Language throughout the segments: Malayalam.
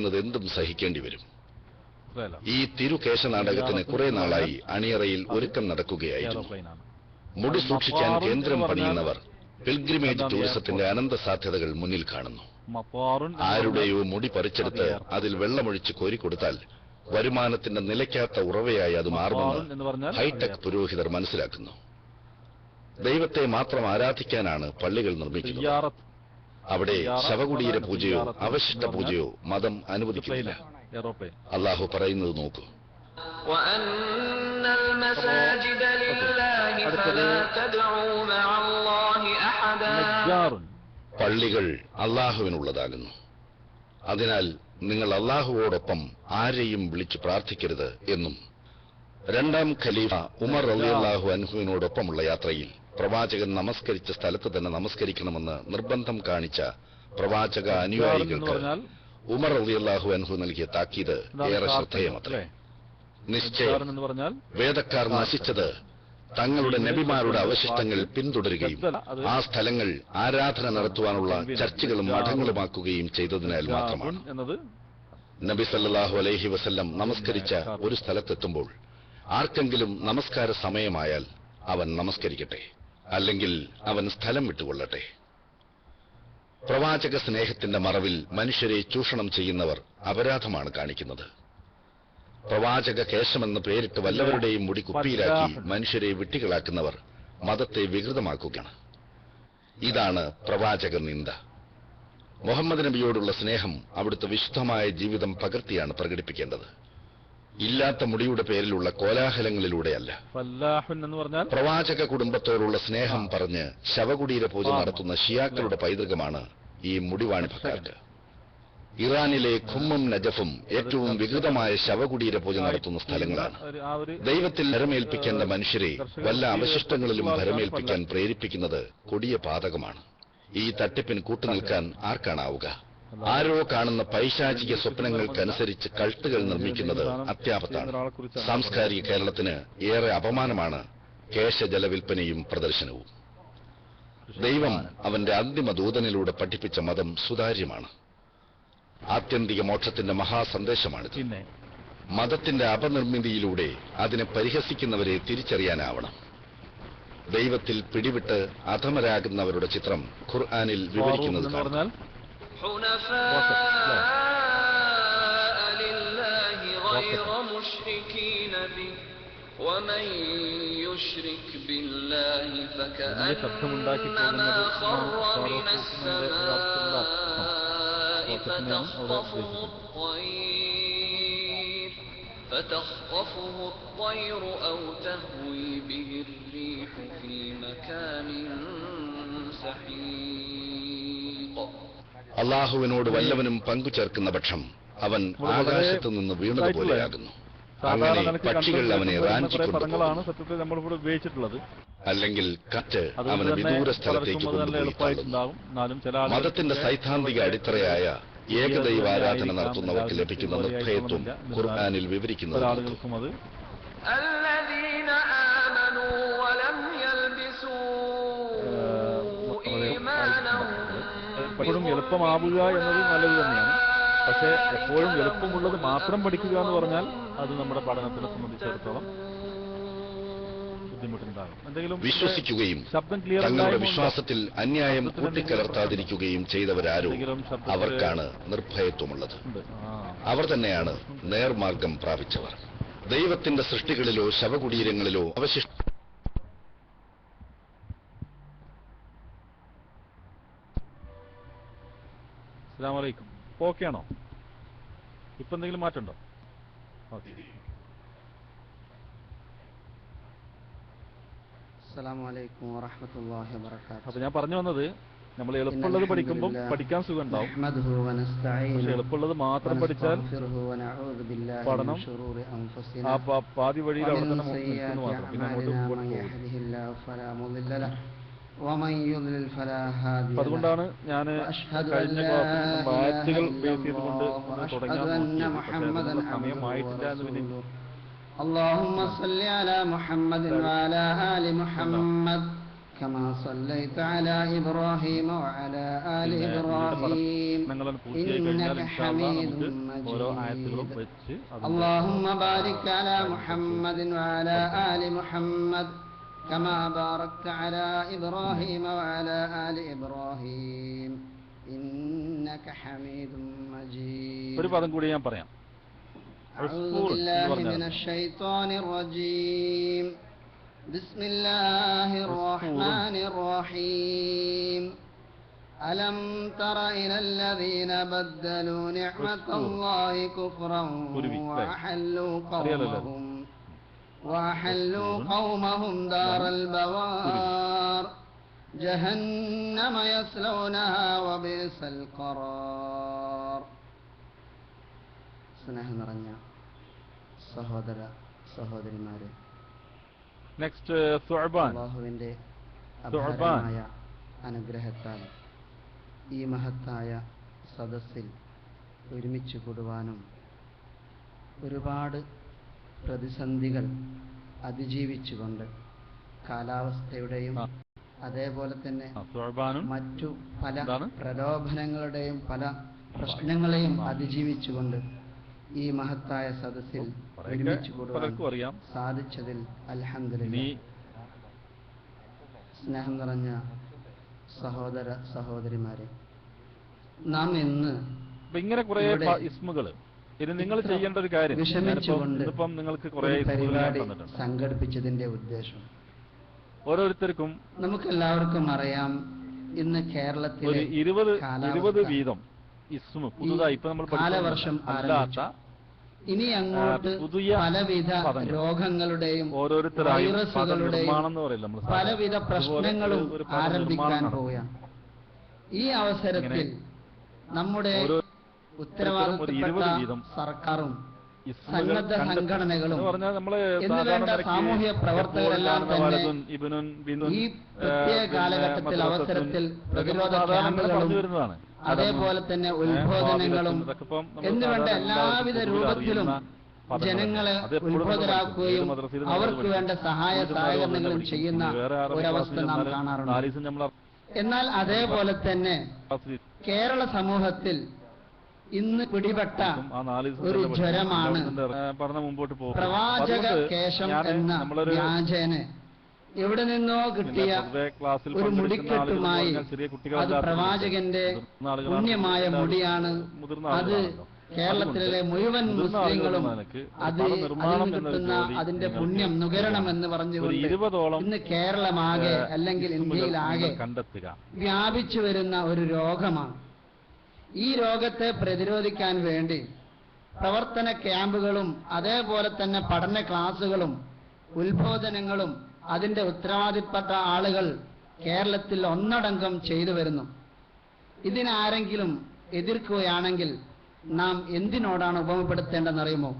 പറയുന്നത് എന്തും സഹിക്കേണ്ടി വരും. ഈ തിരുകേശ നാടകത്തിന് കുറെ നാളായി അണിയറയിൽ ഒരുക്കം നടക്കുകയായിരുന്നു. മുടി സൂക്ഷിക്കാൻ കേന്ദ്രം പണിയുന്നവർ പിൽഗ്രിമേജ് ടൂറിസത്തിന്റെ അനന്ത സാധ്യതകൾ മുന്നിൽ കാണുന്നു. ആരുടെയോ മുടി പറിച്ചെടുത്ത് അതിൽ വെള്ളമൊഴിച്ച് കോരിക്കൊടുത്താൽ വരുമാനത്തിന്റെ നിലയ്ക്കാത്ത ഉറവയായി അത് മാറുമെന്ന് ഹൈടെക് പുരോഹിതർ മനസ്സിലാക്കുന്നു. ദൈവത്തെ മാത്രം ആരാധിക്കാനാണ് പള്ളികൾ നിർമ്മിക്കുന്നത്. അവിടെ ശവകുടീര പൂജയോ അവശിഷ്ട പൂജയോ മതം അനുവദിക്കുന്നില്ല. അള്ളാഹു പറയുന്നത് നോക്കൂ, പള്ളികൾ അള്ളാഹുവിനുള്ളതാകുന്നു. അതിനാൽ നിങ്ങൾ അള്ളാഹുവോടൊപ്പം ആരെയും വിളിച്ചു പ്രാർത്ഥിക്കരുത് എന്നും രണ്ടാം ഖലീഫ ഉമർ റളിയല്ലാഹു അൻഹുവിനോടൊപ്പമുള്ള യാത്രയിൽ പ്രവാചകൻ നമസ്കരിച്ച സ്ഥലത്ത് തന്നെ നമസ്കരിക്കണമെന്ന് നിർബന്ധം കാണിച്ച പ്രവാചക അനുയായികൾക്ക് ഉമർ റളിയല്ലാഹു അൻഹു നൽകിയ താക്കീത് ഏറെ ശ്രദ്ധേയമത്രേ. നിശ്ചയം വേദക്കാർ നശിച്ചത് തങ്ങളുടെ നബിമാരുടെ അവശിഷ്ടങ്ങൾ പിന്തുടരുകയും ആ സ്ഥലങ്ങൾ ആരാധന നടത്തുവാനുള്ള ചർച്ചുകളും മഠങ്ങളുമാക്കുകയും ചെയ്തതിനാൽ മാത്രമാണ്. നബി സല്ലല്ലാഹു അലൈഹി വസല്ലം നമസ്കരിച്ച ഒരു സ്ഥലത്തെത്തുമ്പോൾ ആർക്കെങ്കിലും നമസ്കാര സമയമായാൽ അവൻ നമസ്കരിക്കട്ടെ, അല്ലെങ്കിൽ അവൻ സ്ഥലം വിട്ടുകൊള്ളട്ടെ. പ്രവാചക സ്നേഹത്തിന്റെ മറവിൽ മനുഷ്യരെ ചൂഷണം ചെയ്യുന്നവർ അപരാധമാണ് കാണിക്കുന്നത്. പ്രവാചക കേശമെന്ന് പേരിട്ട് വല്ലവരുടെയും മുടി കുപ്പിയിലാക്കി മനുഷ്യരെ വിട്ടികളാക്കുന്നവർ മതത്തെ വികൃതമാക്കുകയാണ്. ഇതാണ് പ്രവാചക നിന്ദ. മുഹമ്മദ് നബിയോടുള്ള സ്നേഹം അവിടുത്തെ വിശുദ്ധമായ ജീവിതം പകർത്തിയാണ് പ്രകടിപ്പിക്കേണ്ടത്, ഇല്ലാത്ത മുടിയുടെ പേരിലുള്ള കോലാഹലങ്ങളിലൂടെയല്ല. പ്രവാചക കുടുംബത്തോടുള്ള സ്നേഹം പറഞ്ഞ് ശവകുടീര പൂജ നടത്തുന്ന ഷിയാക്കളുടെ പൈതൃകമാണ് ഈ മുടിവാണിഭക്കാർക്ക്. ഇറാനിലെ ഖുമ്മും നജഫും ഏറ്റവും വികൃതമായ ശവകുടീര പൂജ നടത്തുന്ന സ്ഥലങ്ങളാണ്. ദൈവത്തിൽ ഭരമേൽപ്പിക്കേണ്ട മനുഷ്യരെ വല്ല അവശിഷ്ടങ്ങളിലും ഭരമേൽപ്പിക്കാൻ പ്രേരിപ്പിക്കുന്നത് കൊടിയ പാതകമാണ്. ഈ തട്ടിപ്പിന് കൂട്ടുനിൽക്കാൻ ആർക്കാണാവുക? ആരോ കാണുന്ന പൈശാചിക സ്വപ്നങ്ങൾക്കനുസരിച്ച് കൾട്ടുകൾ നിർമ്മിക്കുന്നത് അത്യാപത്താണ്. സാംസ്കാരിക കേരളത്തിന് ഏറെ അപമാനമാണ് കേശജലവിൽപ്പനയും പ്രദർശനവും. ദൈവം അവന്റെ അന്തിമ ദൂതനിലൂടെ പഠിപ്പിച്ച മതം സുതാര്യമാണ്. ആത്യന്തിക മോക്ഷത്തിന്റെ മഹാസന്ദേശമാണിത്. മതത്തിന്റെ അപനിർമ്മിതിയിലൂടെ അതിനെ പരിഹസിക്കുന്നവരെ തിരിച്ചറിയാനാവണം. ദൈവത്തിൽ പിടിവിട്ട് അധമരാകുന്നവരുടെ ചിത്രം ഖുർആനിൽ വിവരിക്കുന്നത് കാണാം. ومن يشرك بالله فكأنما خر من السماء فتخطفه الطير أو تهوي به الريح في مكان سحيق. അള്ളാഹുവിനോട് വല്ലവനും പങ്കുചേർക്കുന്ന പക്ഷം അവൻ ആകാശത്തു നിന്ന് വീണതുപോലെയാകുന്നു. അങ്ങനെ പക്ഷികൾ അവനെ റാഞ്ചിക്കൊണ്ടുപോകും, അല്ലെങ്കിൽ കാറ്റ് അവനെ വിദൂര സ്ഥലത്തേക്ക് കൊണ്ടുപോയി തള്ളുന്നു. മതത്തിന്റെ സൈദ്ധാന്തിക അടിത്തറയായ ഏകദൈവാരാധന നടത്തുന്നവർക്ക് ലഭിക്കുന്ന നിർഭയത്വം ഖുർആനിൽ വിവരിക്കുന്നത് എപ്പോഴും എളുപ്പമാവുക എന്നത് നല്ലത് തന്നെയാണ്. പക്ഷെ എപ്പോഴും എളുപ്പമുള്ളത് മാത്രം പഠിക്കുക എന്ന് പറഞ്ഞാൽ അത് നമ്മുടെ പഠനത്തിനെ സംബന്ധിച്ചിടത്തോളം ബുദ്ധിമുട്ടുണ്ടാകും. എന്തെങ്കിലും വിശ്വസിക്കുകയും തങ്ങളുടെ വിശ്വാസത്തിൽ അന്യായം കൂട്ടിക്കലർത്താതിരിക്കുകയും ചെയ്തവരാരോ അവർക്കാണ് നിർഭയത്വമുള്ളത്. അവർ തന്നെയാണ് നേർമാർഗം പ്രാപിച്ചവർ. ദൈവത്തിന്റെ സൃഷ്ടികളിലോ ശവകുടീരങ്ങളിലോ അവശിഷ്ട അസ്സലാമു അലൈക്കും. ഓക്കെ ആണോ? ഇപ്പൊ എന്തെങ്കിലും മാറ്റമുണ്ടോ? അസ്സലാമു അലൈക്കും വറഹ്മത്തുള്ളാഹി വബറകാതുഹു. അപ്പൊ ഞാൻ പറഞ്ഞു വന്നത്, നമ്മൾ എളുപ്പമുള്ളത് പഠിക്കുമ്പോൾ പഠിക്കാൻ സുഖം ഉണ്ടാവും. പക്ഷെ എളുപ്പമുള്ളത് മാത്രം പഠിച്ചാൽ പഠനം ആ പാതി വഴിയിൽ അവിടെ തന്നെ നിൽക്കുന്നു മാത്രം. പിന്നെ അങ്ങോട്ട് അതുകൊണ്ടാണ് ഞാൻ കഴിഞ്ഞ ക്ലാസ്സിൽ ബാച്ചുകൾ ബേസ് ചെയ്തുകൊണ്ട് തുടങ്ങാൻ നോക്കിയത്. സമയമായിട്ടില്ല എന്ന് പിന്നെ اللهم صل على محمد وعلى آل محمد كما صليت على إبراهيم وعلى آل إبراهيم إنك حميد مجيد اللهم بارك على محمد وعلى آل محمد كما باركت على إبراهيم وعلى آل إبراهيم إنك حميد مجيد أعوذ بالله من الشيطان الرجيم بسم الله الرحمن الرحيم ألم تر إلى الذين بدلوا نعمة الله كفرا وأحلوا قومهم دار البوار جهنم يصلونها وبئس القرار. സ്നേഹം നിറഞ്ഞ സഹോദര സഹോദരിമാരെ, നെക്സ്റ്റ് സുഅബാൻ. അല്ലാഹുവിന്റെ അപാരമായ അനുഗ്രഹത്താൽ ഈ മഹത്തായ സദസ്സിൽ ഒരുമിച്ച് കൂടുവാനും ഒരുപാട് പ്രതിസന്ധികൾ അതിജീവിച്ചുകൊണ്ട് കാലാവസ്ഥയുടെയും അതേപോലെ തന്നെ മറ്റു പല പ്രലോഭനങ്ങളുടെയും പല പ്രശ്നങ്ങളെയും അതിജീവിച്ചുകൊണ്ട് ഈ മഹത്തായ സദസ്സിൽ ഒരുമിച്ച് കൂടുവാൻ സാധിച്ചതിൽ അൽഹംദുലില്ലാഹ്. സ്നേഹം നിറഞ്ഞ സഹോദര സഹോദരിമാരെ, നാം ഇന്ന് ഇങ്ങനെ കുറെ ഇസ്മുകൾ, ഇത് നിങ്ങൾ ചെയ്യേണ്ട ഒരു കാര്യം, ഇപ്പം നിങ്ങൾക്ക് കുറെ പരിപാടി സംഘടിപ്പിച്ചതിന്റെ ഉദ്ദേശം, ഓരോരുത്തർക്കും നമുക്കെല്ലാവർക്കും അറിയാം, ഇന്ന് കേരളത്തിൽ 20 വീതം ഇസ്മു പുതുതായി ഇപ്പൊ നമ്മൾ കാലവർഷം അല്ലാത്ത ഇനി അങ്ങോട്ട് പലവിധ രോഗങ്ങളുടെയും വൈറസുകളുടെയും പലവിധ പ്രശ്നങ്ങളും ആരംഭിക്കാൻ പോവുകയാണ്. ഈ അവസരത്തിൽ നമ്മുടെ ഉത്തരവാദിത്തപ്പെട്ട സർക്കാരും സന്നദ്ധ സംഘടനകളും എന്നുവേണ്ട സാമൂഹ്യ പ്രവർത്തകരെല്ലാം തന്നെ ഈ പ്രത്യേക കാലഘട്ടത്തിൽ അവസരത്തിൽ പ്രതിരോധ ക്യാമ്പുകളും അതേപോലെ തന്നെ ഉത്ബോധനങ്ങളും എന്നുവേണ്ട എല്ലാവിധ രൂപത്തിലും ജനങ്ങളെ ഉത്ബോധരാക്കുകയും അവർക്ക് വേണ്ട സഹായ സഹകരണങ്ങളും ചെയ്യുന്ന ഒരവസ്ഥ നാം കാണാറുണ്ട്. എന്നാൽ അതേപോലെ തന്നെ കേരള സമൂഹത്തിൽ ഇന്ന് പിടിപെട്ട ഒരു ജ്വരമാണ് പ്രവാചക കേശം എന്ന വ്യാജേന എവിടെ നിന്നോ കിട്ടിയ ഒരു മുടിക്കെട്ടുമായി അത് പ്രവാചകന്റെ പുണ്യമായ മുടിയാണ്, അത് കേരളത്തിലെ മുഴുവൻ മുസ്ലിങ്ങളും അതിന് കിട്ടുന്ന അതിന്റെ പുണ്യം നുകരണമെന്ന് പറഞ്ഞുകൊണ്ട് ഇന്ന് കേരളമാകെ അല്ലെങ്കിൽ ഇന്ത്യയിലാകെ വ്യാപിച്ചു വരുന്ന ഒരു രോഗമാണ്. ഈ രോഗത്തെ പ്രതിരോധിക്കാൻ വേണ്ടി പ്രവർത്തന ക്യാമ്പുകളും അതേപോലെ തന്നെ പഠന ക്ലാസുകളും ഉത്ബോധനങ്ങളും അതിന്റെ ഉത്തരവാദിത്തപ്പെട്ട ആളുകൾ കേരളത്തിൽ ഒന്നടങ്കം ചെയ്തു വരുന്നു. ഇതിനാരെങ്കിലും എതിർക്കുകയാണെങ്കിൽ നാം എന്തിനോടാണ് ഉപമപ്പെടുത്തേണ്ടതെന്നറിയുമോ?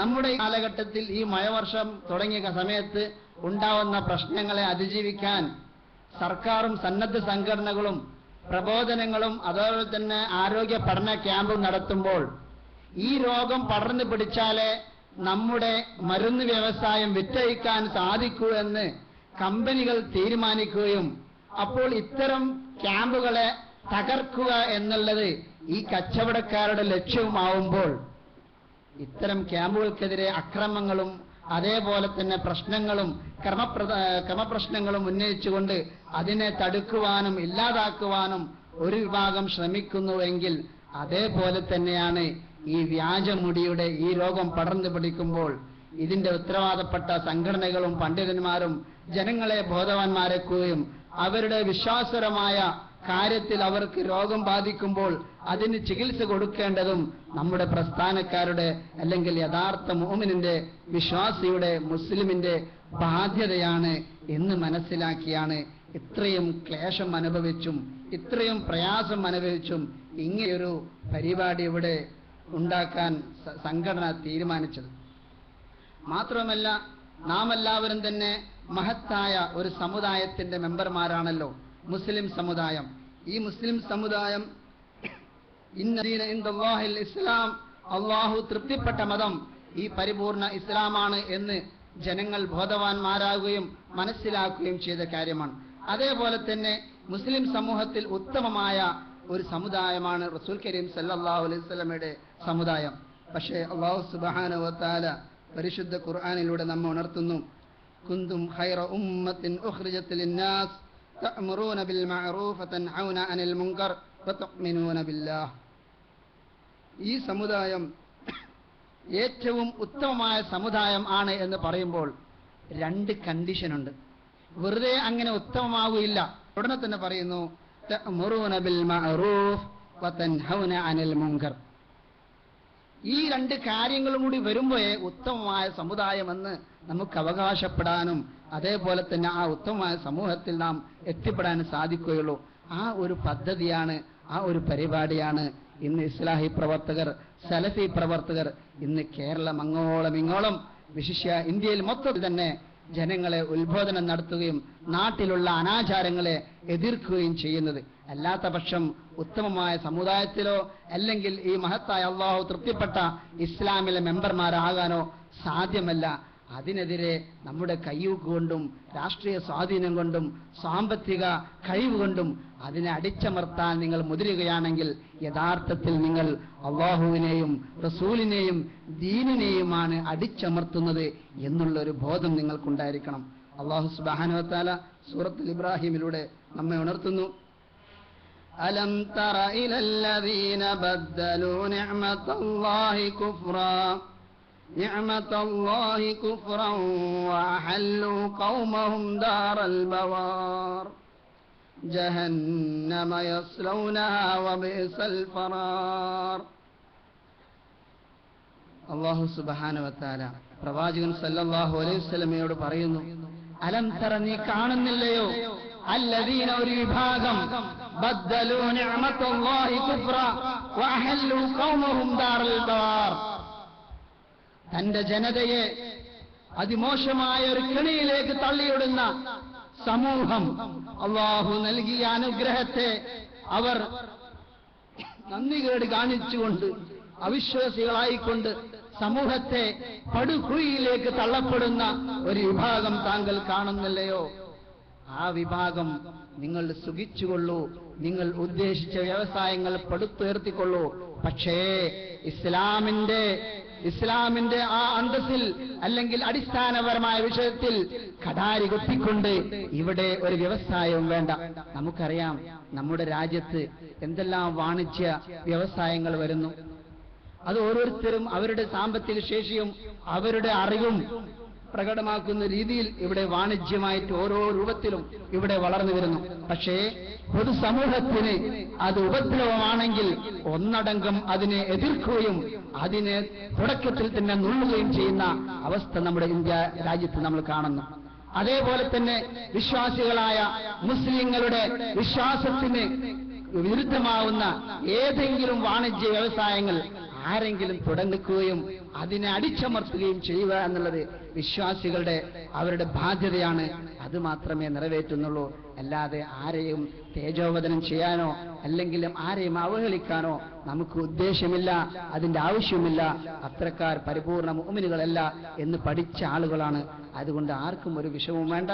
നമ്മുടെ കാലഘട്ടത്തിൽ ഈ മഴവർഷം തുടങ്ങിയ സമയത്ത് ഉണ്ടാവുന്ന പ്രശ്നങ്ങളെ അതിജീവിക്കാൻ സർക്കാരും സന്നദ്ധ സംഘടനകളും പ്രബോധനങ്ങളും അതേപോലെ തന്നെ ആരോഗ്യ പഠന ക്യാമ്പും നടത്തുമ്പോൾ ഈ രോഗം പടർന്നു പിടിച്ചാലേ നമ്മുടെ മരുന്ന് വ്യവസായം വിറ്റഴിക്കാൻ സാധിക്കൂ എന്ന് കമ്പനികൾ തീരുമാനിക്കുകയും അപ്പോൾ ഇത്തരം ക്യാമ്പുകളെ തകർക്കുക എന്നുള്ളത് ഈ കച്ചവടക്കാരുടെ ലക്ഷ്യവുമാവുമ്പോൾ ഇത്തരം ക്യാമ്പുകൾക്കെതിരെ അക്രമങ്ങളും അതേപോലെ തന്നെ പ്രശ്നങ്ങളും ക്രമപ്രശ്നങ്ങളും ഉന്നയിച്ചുകൊണ്ട് അതിനെ തടുക്കുവാനും ഇല്ലാതാക്കുവാനും ഒരു വിഭാഗം ശ്രമിക്കുന്നുവെങ്കിൽ അതേപോലെ തന്നെയാണ് ഈ വ്യാജമുടിയുടെ ഈ രോഗം പടർന്നു പിടിക്കുമ്പോൾ ഇതിന്റെ ഉത്തരവാദപ്പെട്ട സംഘടനകളും പണ്ഡിതന്മാരും ജനങ്ങളെ ബോധവാന്മാരാക്കുകയും അവരുടെ വിശ്വാസപരമായ കാര്യത്തിൽ അവർക്ക് രോഗം ബാധിക്കുമ്പോൾ അതിന് ചികിത്സ കൊടുക്കേണ്ടതും നമ്മുടെ പ്രസ്ഥാനക്കാരുടെ അല്ലെങ്കിൽ യഥാർത്ഥ മുഅ്മിനിന്റെ വിശ്വാസിയുടെ മുസ്ലിമിന്റെ ബാധ്യതയാണ് എന്ന് മനസ്സിലാക്കിയാണ് ഇത്രയും ക്ലേശം അനുഭവിച്ചും ഇത്രയും പ്രയാസം അനുഭവിച്ചും ഇങ്ങനെയൊരു പരിപാടി ഇവിടെ ഉണ്ടാക്കാൻ സംഘടന തീരുമാനിച്ചത്. മാത്രമല്ല നാം എല്ലാവരും തന്നെ മഹത്തായ ഒരു സമുദായത്തിന്റെ മെമ്പർമാരാണല്ലോ മുസ്ലിം സമുദായം. ഈ മുസ്ലിം സമുദായം ഇന്നദീന ഇൻദല്ലാഹിൽ ഇസ്ലാം, അള്ളാഹു തൃപ്തിപ്പെട്ട മതം ഈ പരിപൂർണ ഇസ്ലാമാണ് എന്ന് ജനങ്ങൾ ബോധവാന്മാരാകുകയും മനസ്സിലാക്കുകയും ചെയ്ത കാര്യമാണ്. അതേപോലെ തന്നെ മുസ്ലിം സമൂഹത്തിൽ ഉത്തമമായ ഒരു സമുദായമാണ് റസൂൽ കരീം സല്ലല്ലാഹു അലൈഹി വസല്ലമയുടെ സമുദായം. പക്ഷേ അല്ലാഹു സുബ്ഹാനഹു വ തആല പരിശുദ്ധ ഖുർആനിലൂടെ നമ്മെ ഉണർത്തുന്നു, കുന്തും ഖൈറ ഉമ്മത്തിൻ ഉഖ്രിജത് ലിന്നാസ് തഅമുറൂന ബിൽ മഅറൂഫ് വതൻഹൗന അനിൽ മുൻകർ വതുഅ്മിനൂന ബില്ലാഹ്. ഈ സമുദായം ഏറ്റവും ഉത്തമമായ സമുദായം ആണ് എന്ന് പറയുമ്പോൾ രണ്ട് കണ്ടീഷനുണ്ട്. വെറുതെ അങ്ങനെ ഉത്തമമാവുകയില്ല. ഉടനെ തന്നെ പറയുന്നു, തഅമുറൂന ബിൽ മഅറൂഫ് വതൻഹൗന അനിൽ മുൻകർ. ഈ രണ്ട് കാര്യങ്ങളും കൂടി വരുമ്പോഴേ ഉത്തമമായ സമുദായമെന്ന് നമുക്ക് അവകാശപ്പെടാനും അതേപോലെ തന്നെ ആ ഉത്തമമായ സമൂഹത്തിൽ നാം എത്തിപ്പെടാനും സാധിക്കുകയുള്ളൂ. ആ ഒരു പദ്ധതിയാണ്, ആ ഒരു പരിപാടിയാണ് ഇന്ന് ഇസ്ലാഹി പ്രവർത്തകർ, സലഫി പ്രവർത്തകർ ഇന്ന് കേരളം അങ്ങോളം ഇങ്ങോളം വിശിഷ്യ ഇന്ത്യയിൽ മൊത്തത്തിൽ തന്നെ ജനങ്ങളെ ഉത്ബോധനം നടത്തുകയും നാട്ടിലുള്ള അനാചാരങ്ങളെ എതിർക്കുകയും ചെയ്യുന്നത്. അല്ലാത്ത പക്ഷം ഉത്തമമായ സമുദായത്തിലോ അല്ലെങ്കിൽ ഈ മഹത്തായ അള്ളാഹു തൃപ്തിപ്പെട്ട ഇസ്ലാമിലെ മെമ്പർമാരാകാനോ സാധ്യമല്ല. അതിനെതിരെ നമ്മുടെ കയ്യൂക്കുകൊണ്ടും രാഷ്ട്രീയ സ്വാധീനം കൊണ്ടും സാമ്പത്തിക കഴിവുകൊണ്ടും അതിനെ അടിച്ചമർത്താൻ നിങ്ങൾ മുതിരുകയാണെങ്കിൽ യഥാർത്ഥത്തിൽ നിങ്ങൾ അള്ളാഹുവിനെയും റസൂലിനെയും ദീനിനെയുമാണ് അടിച്ചമർത്തുന്നത് എന്നുള്ളൊരു ബോധം നിങ്ങൾക്കുണ്ടായിരിക്കണം. അള്ളാഹു സുബ്ഹാനഹു വ തആല സൂറത്തുൽ ഇബ്രാഹിമിലൂടെ നമ്മെ ഉണർത്തുന്നു, അലം തറ ഇലല്ലദീന ബദ്ദലൂ നിഅമതല്ലാഹി കുഫ്റാ നിഅമതല്ലാഹി കുഫ്റൻ വഅഹല്ലൂ ഖൗമഹും ദാറൽ ബവാർ ജഹന്നമ യസ്ലൗനഹാ വബിഅസൽ ഫറാർ. അല്ലാഹു സുബ്ഹാനഹു വ തആല പ്രവാചകൻ സല്ലല്ലാഹു അലൈഹി വസല്ലമയോട് പറയുന്നു, അലം തറ, നീ കാണുന്നില്ലയോ, അല്ലദീന, ഒരു വിഭാഗം, ബദ്ദലൂ നിഅമതല്ലാഹി കുഫ്റാ വഅഹല്ലൂ ഖൗമഹും ദാറൽ ബവാർ, തന്റെ ജനതയെ അതിമോശമായ ഒരു കെണിയിലേക്ക് തള്ളിയിടുന്ന സമൂഹം. അള്ളാഹു നൽകിയ അനുഗ്രഹത്തെ അവർ നന്ദികേട് കാണിച്ചുകൊണ്ട് അവിശ്വാസികളായിക്കൊണ്ട് സമൂഹത്തെ പടുകുഴിയിലേക്ക് തള്ളപ്പെടുന്ന ഒരു വിഭാഗം താങ്കൾ കാണുന്നില്ലയോ? ആ വിഭാഗം നിങ്ങൾ സുഖിച്ചുകൊള്ളൂ, നിങ്ങൾ ഉദ്ദേശിച്ച വ്യവസായങ്ങൾ പടുത്തുയർത്തിക്കൊള്ളൂ. പക്ഷേ ഇസ്ലാമിന്റെ ആ അന്തസ്സിൽ അല്ലെങ്കിൽ അടിസ്ഥാനപരമായ വിഷയത്തിൽ കടാരി കൊത്തിക്കൊണ്ട് ഇവിടെ ഒരു വ്യവസായവും വേണ്ട. നമുക്കറിയാം നമ്മുടെ രാജ്യത്ത് എന്തെല്ലാം വാണിജ്യ വ്യവസായങ്ങൾ വരുന്നു. അത് ഓരോരുത്തരും അവരുടെ സാമ്പത്തിക ശേഷിയും അവരുടെ അറിവും പ്രകടമാക്കുന്ന രീതിയിൽ ഇവിടെ വാണിജ്യമായിട്ട് ഓരോ രൂപത്തിലും ഇവിടെ വളർന്നു വരുന്നു. പക്ഷേ പൊതുസമൂഹത്തിന് അത് ഉപദ്രവമാണെങ്കിൽ ഒന്നടങ്കം അതിനെ എതിർക്കുകയും അതിനെ തുടക്കത്തിൽ തന്നെ നുള്ളുകയും ചെയ്യുന്ന അവസ്ഥ നമ്മുടെ ഇന്ത്യ രാജ്യത്ത് നമ്മൾ കാണുന്നു. അതേപോലെ തന്നെ വിശ്വാസികളായ മുസ്ലിങ്ങളുടെ വിശ്വാസത്തിന് വിരുദ്ധമാവുന്ന ഏതെങ്കിലും വാണിജ്യ വ്യവസായങ്ങൾ ആരെങ്കിലും തുടങ്ങുകയും അതിനെ അടിച്ചമർത്തുകയും ചെയ്യുക എന്നുള്ളത് വിശ്വാസികളുടെ അവരുടെ ബാധ്യതയാണ്. അത് മാത്രമേ നിറവേറ്റുന്നുള്ളൂ. അല്ലാതെ ആരെയും തേജോവധനം ചെയ്യാനോ അല്ലെങ്കിൽ ആരെയും അവഹേളിക്കാനോ നമുക്ക് ഉദ്ദേശമില്ല, അതിന്റെ ആവശ്യമില്ല. അത്രക്കാർ പരിപൂർണ മുഅ്മിനുകളല്ല എന്ന് പഠിച്ച ആളുകളാണ്. അതുകൊണ്ട് ആർക്കും ഒരു വിഷമവും വേണ്ട.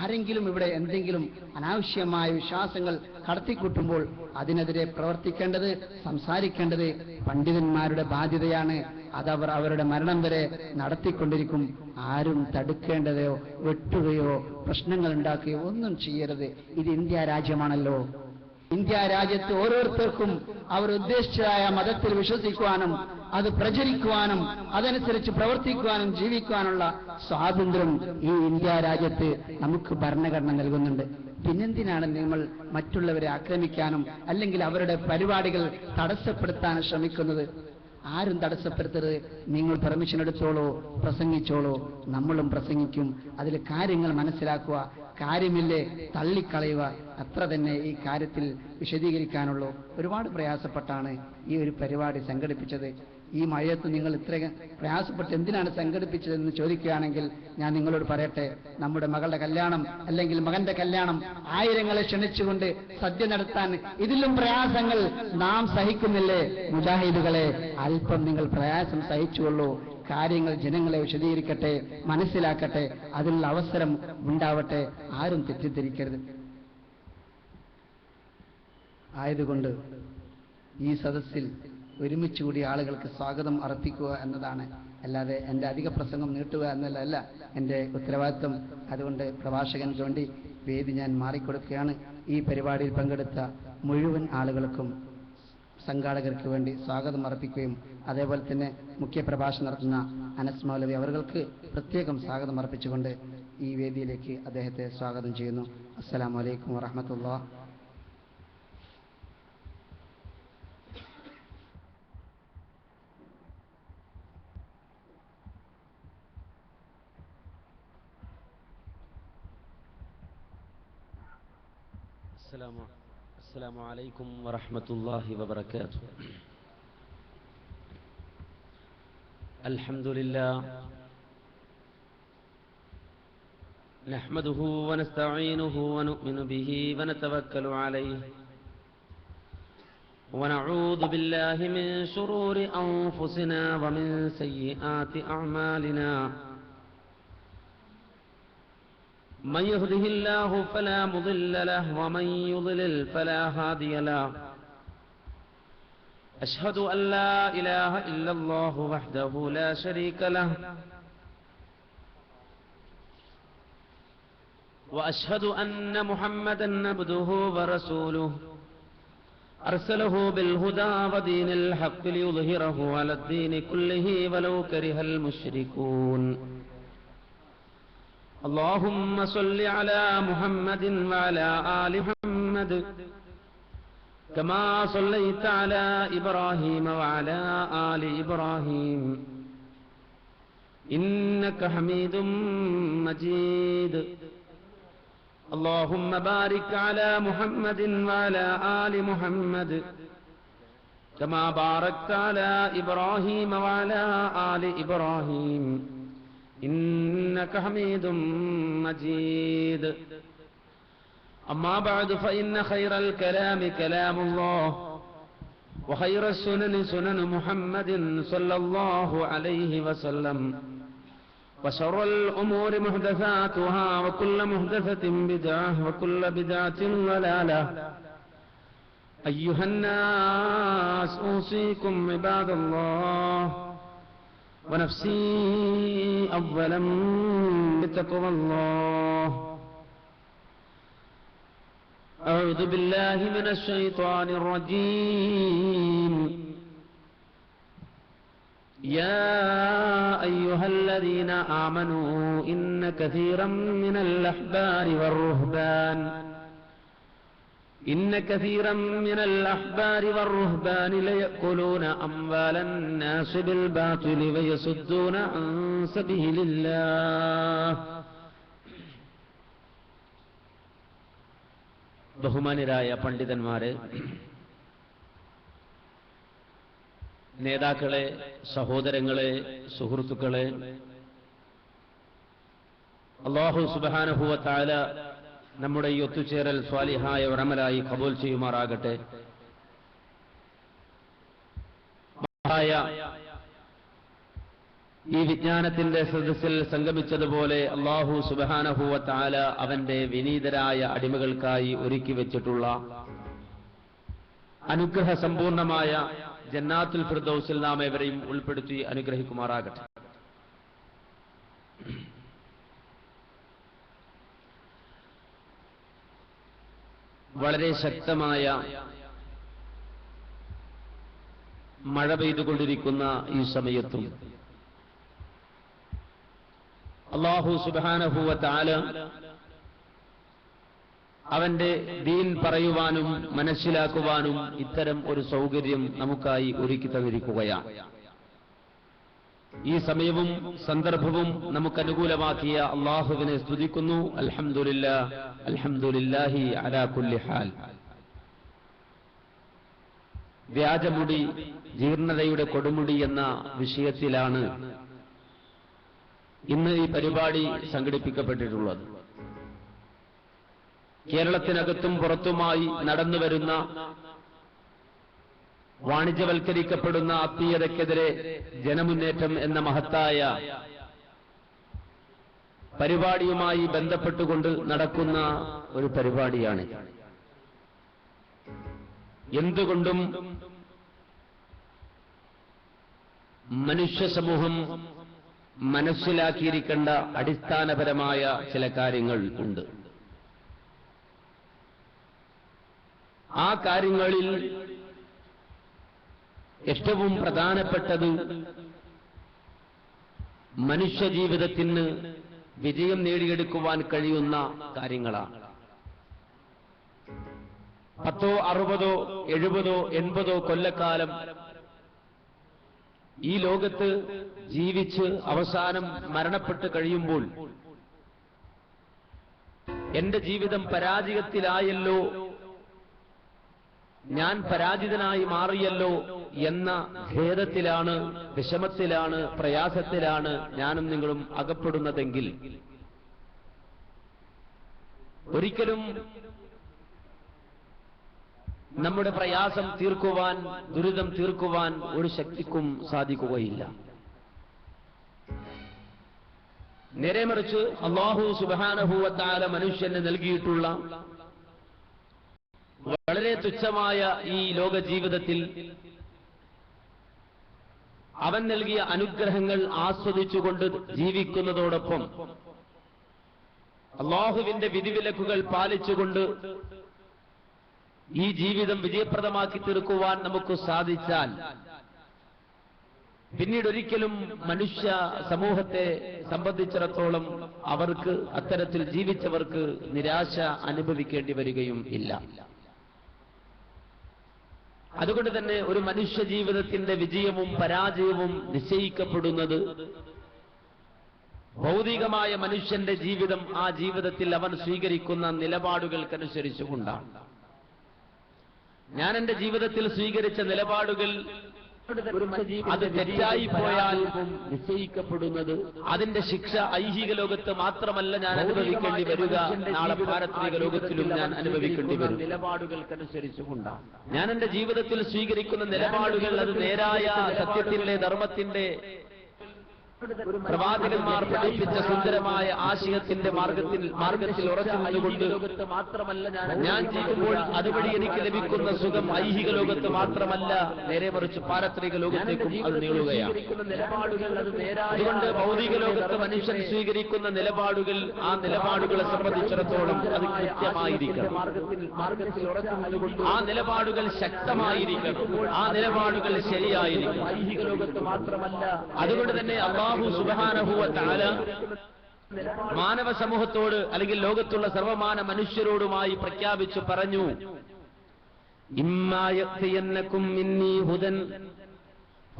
ആരെങ്കിലും ഇവിടെ എന്തെങ്കിലും അനാവശ്യമായ വിശ്വാസങ്ങൾ കടത്തിക്കൂട്ടുമ്പോൾ അതിനെതിരെ പ്രവർത്തിക്കേണ്ടത്, സംസാരിക്കേണ്ടത് പണ്ഡിതന്മാരുടെ ബാധ്യതയാണ്. അതവർ അവരുടെ മരണം വരെ നടത്തിക്കൊണ്ടിരിക്കും. ആരും തടുക്കേണ്ടതയോ വെട്ടുകയോ പ്രശ്നങ്ങൾ ഉണ്ടാക്കുകയോ ഒന്നും ചെയ്യരുത്. ഇത് ഇന്ത്യ രാജ്യമാണല്ലോ. ഇന്ത്യ രാജ്യത്ത് ഓരോരുത്തർക്കും അവർ ഉദ്ദേശിച്ചതായ മതത്തിൽ വിശ്വസിക്കുവാനും അത് പ്രചരിക്കുവാനും അതനുസരിച്ച് പ്രവർത്തിക്കുവാനും ജീവിക്കുവാനുള്ള സ്വാതന്ത്ര്യം ഈ ഇന്ത്യ രാജ്യത്ത് നമുക്ക് ഭരണഘടന നൽകുന്നുണ്ട്. പിന്നെന്തിനാണ് നിങ്ങൾ മറ്റുള്ളവരെ ആക്രമിക്കാനും അല്ലെങ്കിൽ അവരുടെ പരിപാടികൾ തടസ്സപ്പെടുത്താൻ ശ്രമിക്കുന്നത്? ആരും തടസ്സപ്പെടുത്തരുത്. നിങ്ങൾ പെർമിഷൻ എടുത്തോളൂ, പ്രസംഗിച്ചോളൂ. നമ്മളും പ്രസംഗിക്കും. അതിൽ കാര്യങ്ങൾ മനസ്സിലാക്കുക, കാര്യമില്ലേ തള്ളിക്കളയുക. അത്ര തന്നെ ഈ കാര്യത്തിൽ വിശദീകരിക്കാനുള്ളൂ. ഒരുപാട് പ്രയാസപ്പെട്ടാണ് ഈ ഒരു പരിപാടി സംഘടിപ്പിച്ചത്. ഈ മഴയത്ത് നിങ്ങൾ ഇത്ര പ്രയാസപ്പെട്ട് എന്തിനാണ് സംഘടിപ്പിച്ചതെന്ന് ചോദിക്കുകയാണെങ്കിൽ ഞാൻ നിങ്ങളോട് പറയട്ടെ, നമ്മുടെ മകളുടെ കല്യാണം അല്ലെങ്കിൽ മകന്റെ കല്യാണം ആയിരങ്ങളെ ക്ഷണിച്ചുകൊണ്ട് സദ്യ നടത്താൻ ഇതിലും പ്രയാസങ്ങൾ നാം സഹിക്കുന്നില്ലേ? മുജാഹിദുകളെ, അല്പം നിങ്ങൾ പ്രയാസം സഹിച്ചുകൊള്ളൂ. കാര്യങ്ങൾ ജനങ്ങളെ വിശദീകരിക്കട്ടെ, മനസ്സിലാക്കട്ടെ, അതിനുള്ള അവസരം ഉണ്ടാവട്ടെ. ആരും തെറ്റിദ്ധരിക്കരുത്. ആയതുകൊണ്ട് ഈ സദസ്സിൽ ഒരുമിച്ച് കൂടിയ ആളുകൾക്ക് സ്വാഗതം അർപ്പിക്കുക എന്നതാണ്, അല്ലാതെ എൻ്റെ അധിക പ്രസംഗം നീട്ടുക എന്നല്ല എൻ്റെ ഉത്തരവാദിത്വം. അതുകൊണ്ട് പ്രഭാഷകന് വേണ്ടി വേദി ഞാൻ മാറിക്കൊടുക്കുകയാണ്. ഈ പരിപാടിയിൽ പങ്കെടുത്ത മുഴുവൻ ആളുകൾക്കും സംഘാടകർക്ക് വേണ്ടി സ്വാഗതം അർപ്പിക്കുകയും അതേപോലെ തന്നെ മുഖ്യ പ്രഭാഷണം നടത്തുന്ന അനസ് മൗലവി അവർക്ക് പ്രത്യേകം സ്വാഗതം അർപ്പിച്ചുകൊണ്ട് ഈ വേദിയിലേക്ക് അദ്ദേഹത്തെ സ്വാഗതം ചെയ്യുന്നു. അസ്സലാമു അലൈക്കും വറഹ്മത്തുള്ളാഹി. السلام عليكم ورحمة الله وبركاته. الحمد لله نحمده ونستعينه ونؤمن به ونتوكل عليه ونعوذ بالله من شرور أنفسنا ومن سيئات أعمالنا. من يهده الله فلا مضل له ومن يضلل فلا هادي له. أشهد أن لا إله إلا الله وحده لا شريك له وأشهد أن محمدا عبده ورسوله أرسله بالهدى ودين الحق ليظهره على الدين كله ولو كره المشركون. اللهم صل على محمد وعلى آل محمد كما صليت على إبراهيم وعلى آل إبراهيم إنك حميد مجيد. اللهم بارك على محمد وعلى آل محمد كما باركت على إبراهيم وعلى آل إبراهيم إنك حميد مجيد. أما بعد فإن خير الكلام كلام الله وخير السنن سنن محمد صلى الله عليه وسلم وشر الأمور محدثاتها وكل محدثة بدعة وكل بدعة ضلالة. أيها الناس أوصيكم عباد الله ونفسي أولا بتقوى الله. أعوذ بالله من الشيطان الرجيم. يا أيها الذين آمنوا إن كثيرا من الأحبار والرهبان ليأكلون أموال الناس بالباطل ويصدون عن سبيل الله. ബഹുമാന്യരായ പണ്ഡിതന്മാരെ, നേതാക്കളെ, സഹോദരങ്ങളെ, സുഹൃത്തുക്കളെ, അല്ലാഹു സുബ്ഹാനഹു വ തആല നമ്മുടെ ഈ ഒത്തുചേരൽ സ്വാലിഹായ ഒരമലായി ഖബൂൽ ചെയ്യുമാറാകട്ടെ. മഹായ ഈ വിജ്ഞാനത്തിന്റെ സദസ്സിൽ സംഗമിച്ചതുപോലെ അല്ലാഹു സുബ്ഹാനഹു വ തആല അവന്റെ വിനീതരായ അടിമകൾക്കായി ഒരുക്കി വെച്ചിട്ടുള്ള അനുഗ്രഹ സമ്പൂർണമായ ജന്നാത്തുൽ ഫിർദൗസിൽ നാം ഏവരെയും ഉൾപ്പെടുത്തി അനുഗ്രഹിക്കുമാറാകട്ടെ. വളരെ ശക്തമായ മഴ പെയ്തുകൊണ്ടിരിക്കുന്ന ഈ സമയത്തും അല്ലാഹു സുബ്ഹാനഹു വ തആല അവന്റെ ദീൻ പറയുവാനും മനസ്സിലാക്കുവാനും ഇത്തരം ഒരു സൗകര്യം നമുക്കായി ഒരുക്കി തന്നിരിക്കുകയാണ്. ഈ സമയവും സന്ദർഭവും നമുക്ക് അനുകൂലമാക്കിയ അല്ലാഹുവിനെ സ്തുതിക്കുന്നു. അൽഹംദുലില്ലാഹ്, അൽഹംദുലില്ലാഹി അലാ കുല്ലി ഹാൽ. വ്യാജമുടി, ജീർണതയുടെ കൊടുമുടി എന്ന വിഷയത്തിലാണ് ഇന്ന് ഈ പരിപാടി സംഘടിപ്പിക്കപ്പെട്ടിട്ടുള്ളത്. കേരളത്തിനകത്തും പുറത്തുമായി നടന്നുവരുന്ന വാണിജ്യവൽക്കരിക്കപ്പെടുന്ന ആത്മീയതയ്ക്കെതിരെ ജനമുന്നേറ്റം എന്ന മഹത്തായ പരിപാടിയുമായി ബന്ധപ്പെട്ടുകൊണ്ട് നടക്കുന്ന ഒരു പരിപാടിയാണ്. എന്തുകൊണ്ടും മനുഷ്യ സമൂഹം മനസ്സിലാക്കിയിരിക്കേണ്ട അടിസ്ഥാനപരമായ ചില കാര്യങ്ങൾ ഉണ്ട്. ആ കാര്യങ്ങളിൽ ഏറ്റവും പ്രധാനപ്പെട്ടത് മനുഷ്യജീവിതത്തിന് വിജയം നേടിയെടുക്കുവാൻ കഴിയുന്ന കാര്യങ്ങളാണ്. 10, 60, 70, 80 കൊല്ലക്കാലം ഈ ലോകത്ത് ജീവിച്ച് അവസാനം മരണപ്പെട്ട് കഴിയുമ്പോൾ എന്റെ ജീവിതം പരാജയത്തിലായല്ലോ, ഞാൻ പരാജിതനായി മാറിയല്ലോ എന്ന ഖേദത്തിലാണ്, വിഷമത്തിലാണ്, പ്രയാസത്തിലാണ് ഞാനും നിങ്ങളും അകപ്പെടുന്നതെങ്കിൽ ഒരിക്കലും നമ്മുടെ പ്രയാസം തീർക്കുവാൻ, ദുരിതം തീർക്കുവാൻ ഒരു ശക്തിക്കും സാധിക്കുകയില്ല. നേരെ മറിച്ച് അല്ലാഹു സുബ്ഹാനഹു വ തആല മനുഷ്യന് നൽകിയിട്ടുള്ള വളരെ തുച്ഛമായ ഈ ലോക ജീവിതത്തിൽ അവൻ നൽകിയ അനുഗ്രഹങ്ങൾ ആസ്വദിച്ചുകൊണ്ട് ജീവിക്കുന്നതോടൊപ്പം അല്ലാഹുവിന്റെ വിധിവിലക്കുകൾ പാലിച്ചുകൊണ്ട് ഈ ജീവിതം വിജയപ്രദമാക്കി തീർക്കുവാൻ നമുക്ക് സാധിച്ചാൽ പിന്നീട് ഒരിക്കലും മനുഷ്യ സമൂഹത്തെ സംബന്ധിച്ചിടത്തോളം അവർക്ക്, അത്തരത്തിൽ ജീവിച്ചവർക്ക് നിരാശ അനുഭവിക്കേണ്ടി വരികയും ഇല്ല. അതുകൊണ്ട് തന്നെ ഒരു മനുഷ്യ ജീവിതത്തിന്റെ വിജയവും പരാജയവും നിശ്ചയിക്കപ്പെടുന്നത് ഭൗതികമായ മനുഷ്യന്റെ ജീവിതം, ആ ജീവിതത്തിൽ അവൻ സ്വീകരിക്കുന്ന നിലപാടുകൾക്കനുസരിച്ചുകൊണ്ടാണ്. ഞാൻ എന്റെ ജീവിതത്തിൽ സ്വീകരിച്ച നിലപാടുകൾ അത് തെറ്റായി പോയാൽ നിശ്ചയിക്കപ്പെടുന്നത് അതിന്റെ ശിക്ഷ ഐഹിക ലോകത്ത് മാത്രമല്ല ഞാൻ അനുഭവിക്കേണ്ടി വരിക, നാളെ പാരത്രിക ലോകത്തിലും ഞാൻ അനുഭവിക്കേണ്ടി വരും. നിലപാടുകൾക്കനുസരിച്ചുകൊണ്ടാണ് ഞാൻ എന്റെ ജീവിതത്തിൽ സ്വീകരിക്കുന്ന നിലപാടുകൾ അത് നേരായ സത്യത്തിന്റെ, ധർമ്മത്തിന്റെ, പ്രവാചകന്മാർ പഠിപ്പിച്ച സുന്ദരമായ ആശയത്തിന്റെ മാർഗത്തിൽ ഉറച്ചു നിന്നുകൊണ്ട് മാത്രമല്ല ഞാൻ ചെയ്യുമ്പോൾ അതുവഴി എനിക്ക് ലഭിക്കുന്ന സുഖം ഐഹിക ലോകത്ത് മാത്രമല്ല, നേരെ മറിച്ച് പാരത്രിക ലോകത്തേക്കും അത് നീളുകയാണ്. അതുകൊണ്ട് ഭൗതിക ലോകത്ത് മനുഷ്യൻ സ്വീകരിക്കുന്ന നിലപാടുകൾ, ആ നിലപാടുകളെ സംബന്ധിച്ചിടത്തോളം അത് കൃത്യമായിരിക്കണം, ആ നിലപാടുകൾ ശക്തമായിരിക്കണം, ആ നിലപാടുകൾ ശരിയായിരിക്കണം, ഐഹിക ലോകത്ത് മാത്രമല്ല. അതുകൊണ്ട് തന്നെ അല്ലാഹു സുബ്ഹാനഹു വ തആല മാനവ സമൂഹത്തോട്, അല്ലെങ്കിൽ ലോകത്തുള്ള സർവമാന മനുഷ്യരോടുമായി പ്രഖ്യാപിച്ചു പറഞ്ഞു, ഇമ്മാ യഅ്തിയന്നകും മിന്നീ ഹുദൻ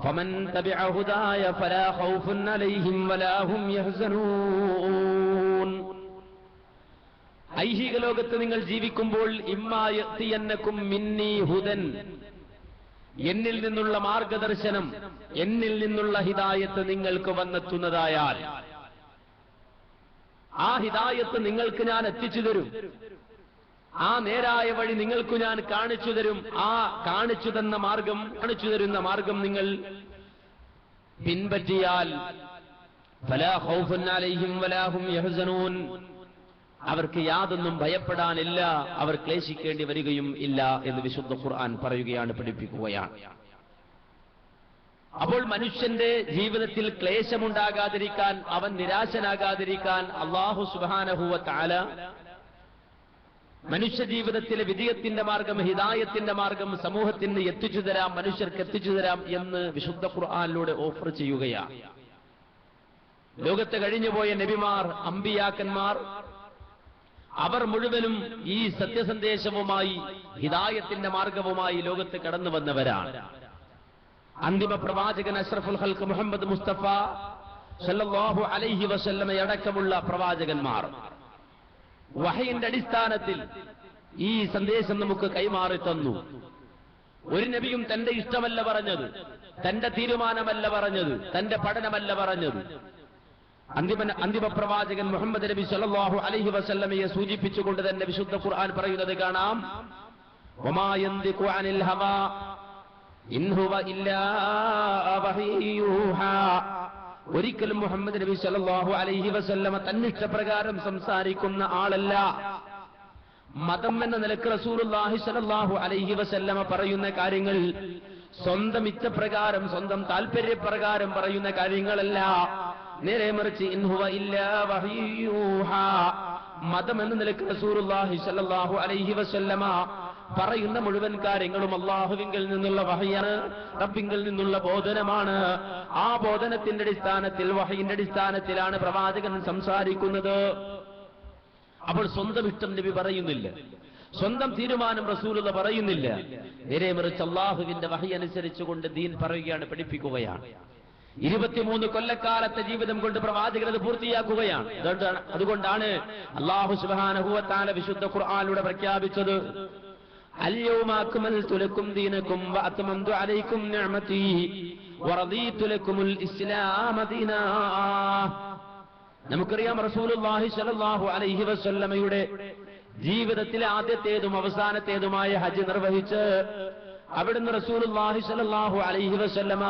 ഫമൻ തബിഅ ഹുദായ ഫലാ ഖൗഫുൻ അലൈഹിം വലാ ഹും യഹ്സനൂൻ. ഐഹിക ലോകത്ത് നിങ്ങൾ ജീവിക്കുമ്പോൾ ഇമ്മാ യഅ്തിയന്നകും മിന്നീ ഹുദൻ, എന്നിൽ നിന്നുള്ള മാർഗദർശനം, എന്നിൽ നിന്നുള്ള ഹിദായത്ത് നിങ്ങൾക്ക് വന്നെത്തുന്നതായാൽ ആ ഹിദായത്ത് നിങ്ങൾക്ക് ഞാൻ എത്തിച്ചു തരും, ആ നേരായ വഴി നിങ്ങൾക്ക് ഞാൻ കാണിച്ചു തരും. ആ കാണിച്ചു തരുന്ന മാർഗം നിങ്ങൾ പിൻപറ്റിയാൽ ഫലാ ഖൗഫുൻ അലൈഹിം വലാ ഹും യഹ്സനൂൻ, അവർക്ക് യാതൊന്നും ഭയപ്പെടാനില്ല, അവർ ക്ലേശിക്കേണ്ടി വരികയും ഇല്ല എന്ന് വിശുദ്ധ ഖുർആൻ പറയുകയാണ്, പഠിപ്പിക്കുകയാണ്. അപ്പോൾ മനുഷ്യന്റെ ജീവിതത്തിൽ ക്ലേശമുണ്ടാകാതിരിക്കാൻ, അവൻ നിരാശനാകാതിരിക്കാൻ അല്ലാഹു സുബ്ഹാനഹു വ തആല മനുഷ്യ ജീവിതത്തിലെ വിജയത്തിന്റെ മാർഗം, ഹിദായത്തിന്റെ മാർഗം സമൂഹത്തിന് എത്തിച്ചു തരാം, മനുഷ്യർക്ക് എത്തിച്ചു തരാം എന്ന് വിശുദ്ധ ഖുർആനിലൂടെ ഓഫർ ചെയ്യുകയാണ്. ലോകത്ത് കഴിഞ്ഞുപോയ നബിമാർ, അമ്പിയാക്കന്മാർ, അവർ മുഴുവനും ഈ സത്യസന്ദേശവുമായി, ഹിദായത്തിന്റെ മാർഗവുമായി ലോകത്ത് കടന്നു വന്നവരാണ്. അന്തിമ പ്രവാചകൻ അഷ്റഫുൽ ഖൽഖ് മുഹമ്മദ് മുസ്തഫ സല്ലല്ലാഹു അലൈഹി വസല്ലമയടക്കമുള്ള പ്രവാചകന്മാർ വഹയിന്റെ അടിസ്ഥാനത്തിൽ ഈ സന്ദേശം നമുക്ക് കൈമാറി തന്നു. ഒരു നബിയും തന്റെ ഇഷ്ടമല്ല പറഞ്ഞത്, തന്റെ തീരുമാനമല്ല പറഞ്ഞത്, തന്റെ പഠനമല്ല പറഞ്ഞത്. അന്തിമ പ്രവാചകൻ മുഹമ്മദ് നബി സല്ലല്ലാഹു അലൈഹി വസല്ലമയെ സൂചിപ്പിച്ചുകൊണ്ട് തന്നെ വിശുദ്ധ ഖുർആൻ പറയുന്നത് കാണാം, വമാ യന്തിഖു അനിൽ ഹവാ ഇൻ ഹുവ ഇല്ലാ വഹയ്യൂഹാ. ഒരിക്കലും മുഹമ്മദ് നബി സല്ലല്ലാഹു അലൈഹി വസല്ലമ തന്നിഷ്ടപ്രകാരം സംസാരിക്കുന്ന ആളല്ല, മതം എന്ന നിലക്ക് റസൂലുള്ളാഹി സ്വല്ലല്ലാഹു അലൈഹി വസല്ലമ പറയുന്ന കാര്യങ്ങൾ സ്വന്തം ഇച്ഛപ്രകാരം സ്വന്തം താല്പര്യപ്രകാരം പറയുന്ന കാര്യങ്ങളല്ല, നേരെ മറിച്ച് ഇൻ ഹുവ ഇല്ലാ വഹ്യൂഹാ, മതം എന്ന നിലക്ക് റസൂലുള്ളാഹി സ്വല്ലല്ലാഹു അലൈഹി വസല്ലമ പറയുന്ന മുഴുവൻ കാര്യങ്ങളും അല്ലാഹുവിങ്കിൽ നിന്നുള്ള വഹയാണ്, റബ്ബിങ്കിൽ നിന്നുള്ള ബോധനമാണ്. ആ ബോധനത്തിന്റെ അടിസ്ഥാനത്തിൽ, വഹയിന്റെ അടിസ്ഥാനത്തിലാണ് പ്രവാചകൻ സംസാരിക്കുന്നത്. അപ്പോൾ സ്വന്തം ഇഷ്ടം നബി പറയുന്നില്ല, സ്വന്തം തീരുമാനം റസൂലുള്ള പറയുന്നില്ല. നേരെ മറിച്ച് അല്ലാഹുവിന്റെ വഹി അനുസരിച്ചുകൊണ്ട് ദീൻ പറയുകയാണ്, പഠിപ്പിക്കുകയാണ്. 23 കൊല്ലക്കാലത്തെ ജീവിതം കൊണ്ട് പ്രവാചകൻ അത് പൂർത്തിയാക്കുകയാണ്. അതുകൊണ്ടാണ് അല്ലാഹു സുബ്ഹാനഹു വ തആല വിശുദ്ധ ഖുർആനിലൂടെ പ്രഖ്യാപിച്ചത്, അൽയൗമ അക്മൽതു ലക്കും ദീനക്കും വഅത്മംതു അലൈക്കും നിഅമതി വറദീതു ലക്കുമുൽ ഇസ്ലാമ ദീനാ. നമുക്കറിയാം റസൂലുള്ളാഹി സ്വല്ലല്ലാഹു അലൈഹി വസല്ലമയുടെ ജീവിതത്തിലെ ആദ്യത്തേതും അവസാനത്തേതുമായ ഹജ്ജ് നിർവഹിച്ച് അവിടുന്ന് റസൂലുള്ളാഹി സ്വല്ലല്ലാഹു അലൈഹി വസല്ലമ